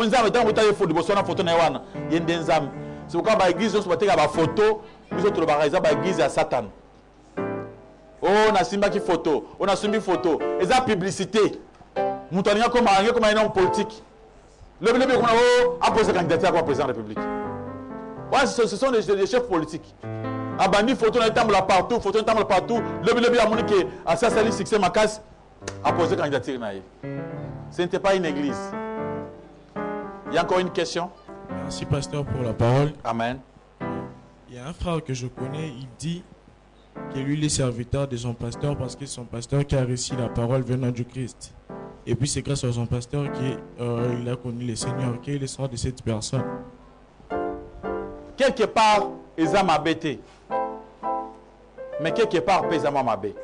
nzambe tango taye fo liboso na photo na wana ye ndenzambe. C'est pourquoi ba église so bateka ba photo, biso to ba ba église ya Satan. Oh na simba ki photo, on a simbi photo. Eza publicité. Mutu anya koma ina politique. Le comme oh a posé candidature comme président de la République. Ouais, ce sont des chefs politiques. Abandi photo na tambola partout, photo na tambola partout. Le a monique à ça sali succès ma casse a posé candidature na. Ce n'était pas une église. Il y a encore une question? Merci pasteur pour la parole. Amen. Il y a un frère que je connais, il dit que lui il est serviteur de son pasteur parce que c'est son pasteur qui a réussi la parole venant du Christ. Et puis c'est grâce à son pasteur qu'il a connu le Seigneur, qu'il est sort de cette personne. Quelque part, ils ont m'abêté. Mais quelque part, ils ont m'abêté.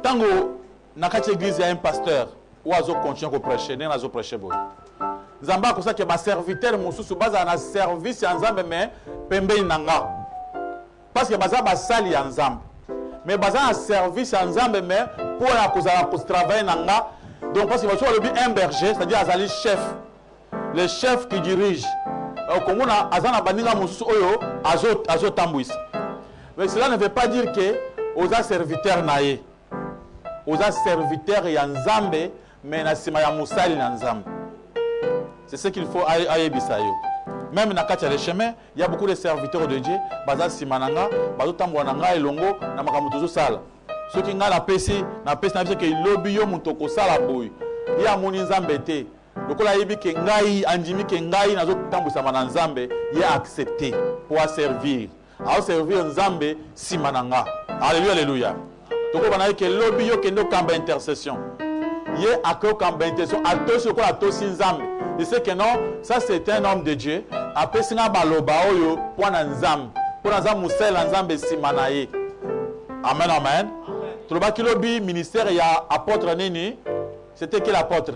Tango, na kati église ya un pasteur ou azo continuer ko prêcher ndenge azo prêcher boy nzambe akosa ke ba serviteur mosusu baza na service ya nzambe mais pembeni nanga parce que baza basali ya nzambe mais baza na service ya nzambe mais pour na kozala ko travailler nanga donc parce que baso lobi un berger c'est-à-dire azali chef le chef qui dirige komona azana baninga mosusu oyo azo tambwisa mais cela ne veut pas dire que oza serviteur naye oza serviteur ya nzambe mais na sima ya musali na nzambe. C'est ce qu'il faut ayebisa yo. Même na kati ya le chemin, il y a beaucoup de serviteurs de Dieu, baza sima nanga, bazo tambwa nanga elongo na makambo tozo sala. Soki nga na pesi na biso ke lobi yo muto ko sala boy. Ya moni nzambe te. Lokola yebi ke ngai andimi ke ngai nazo tambwisa na nzambe, ya accepter pour servir. A servir nzambe sima nanga. Alléluia alléluia. Toko bana ke lobi yo kendo kamba intercession. Ye akko kamba intercession a to ce ko a to sinzambe. Il sait que non, ça c'est un homme de Dieu. Après singa baloba oyo pour nzambe. Pour nzambe musel nzambe sima na ye. Amen amen. Troba kilobi ministère ya apôtre nini? C'était quel apôtre?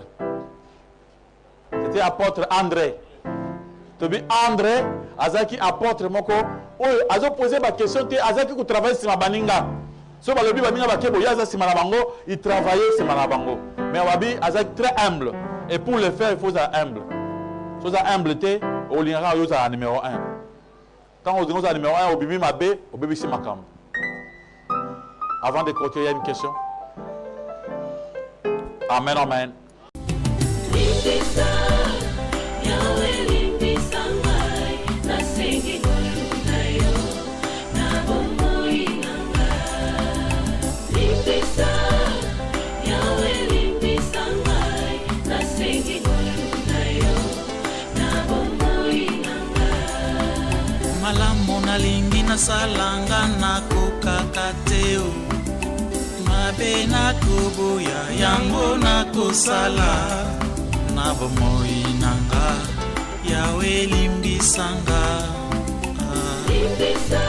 C'était apôtre André. Tobi André azaki apôtre moko oyo azo poser ba question te azaki ko travailler sima baninga. So balobi baninga bakebo yaza sima na bango, il travaillait sima na bango. Mais wabi azaki très humble et pour le faire il faut être humble. So za humbleté au lingara yo za numéro 1. Quand on dit au numéro 1 au bibi mabe, au bibi simakam. Avant de continuer, il y a une question. Amen amen. Malamu nalingi na salanga na kukakateo mabe na kubuya yango na kusala na bomoi nanga yawe limbisanga limbisa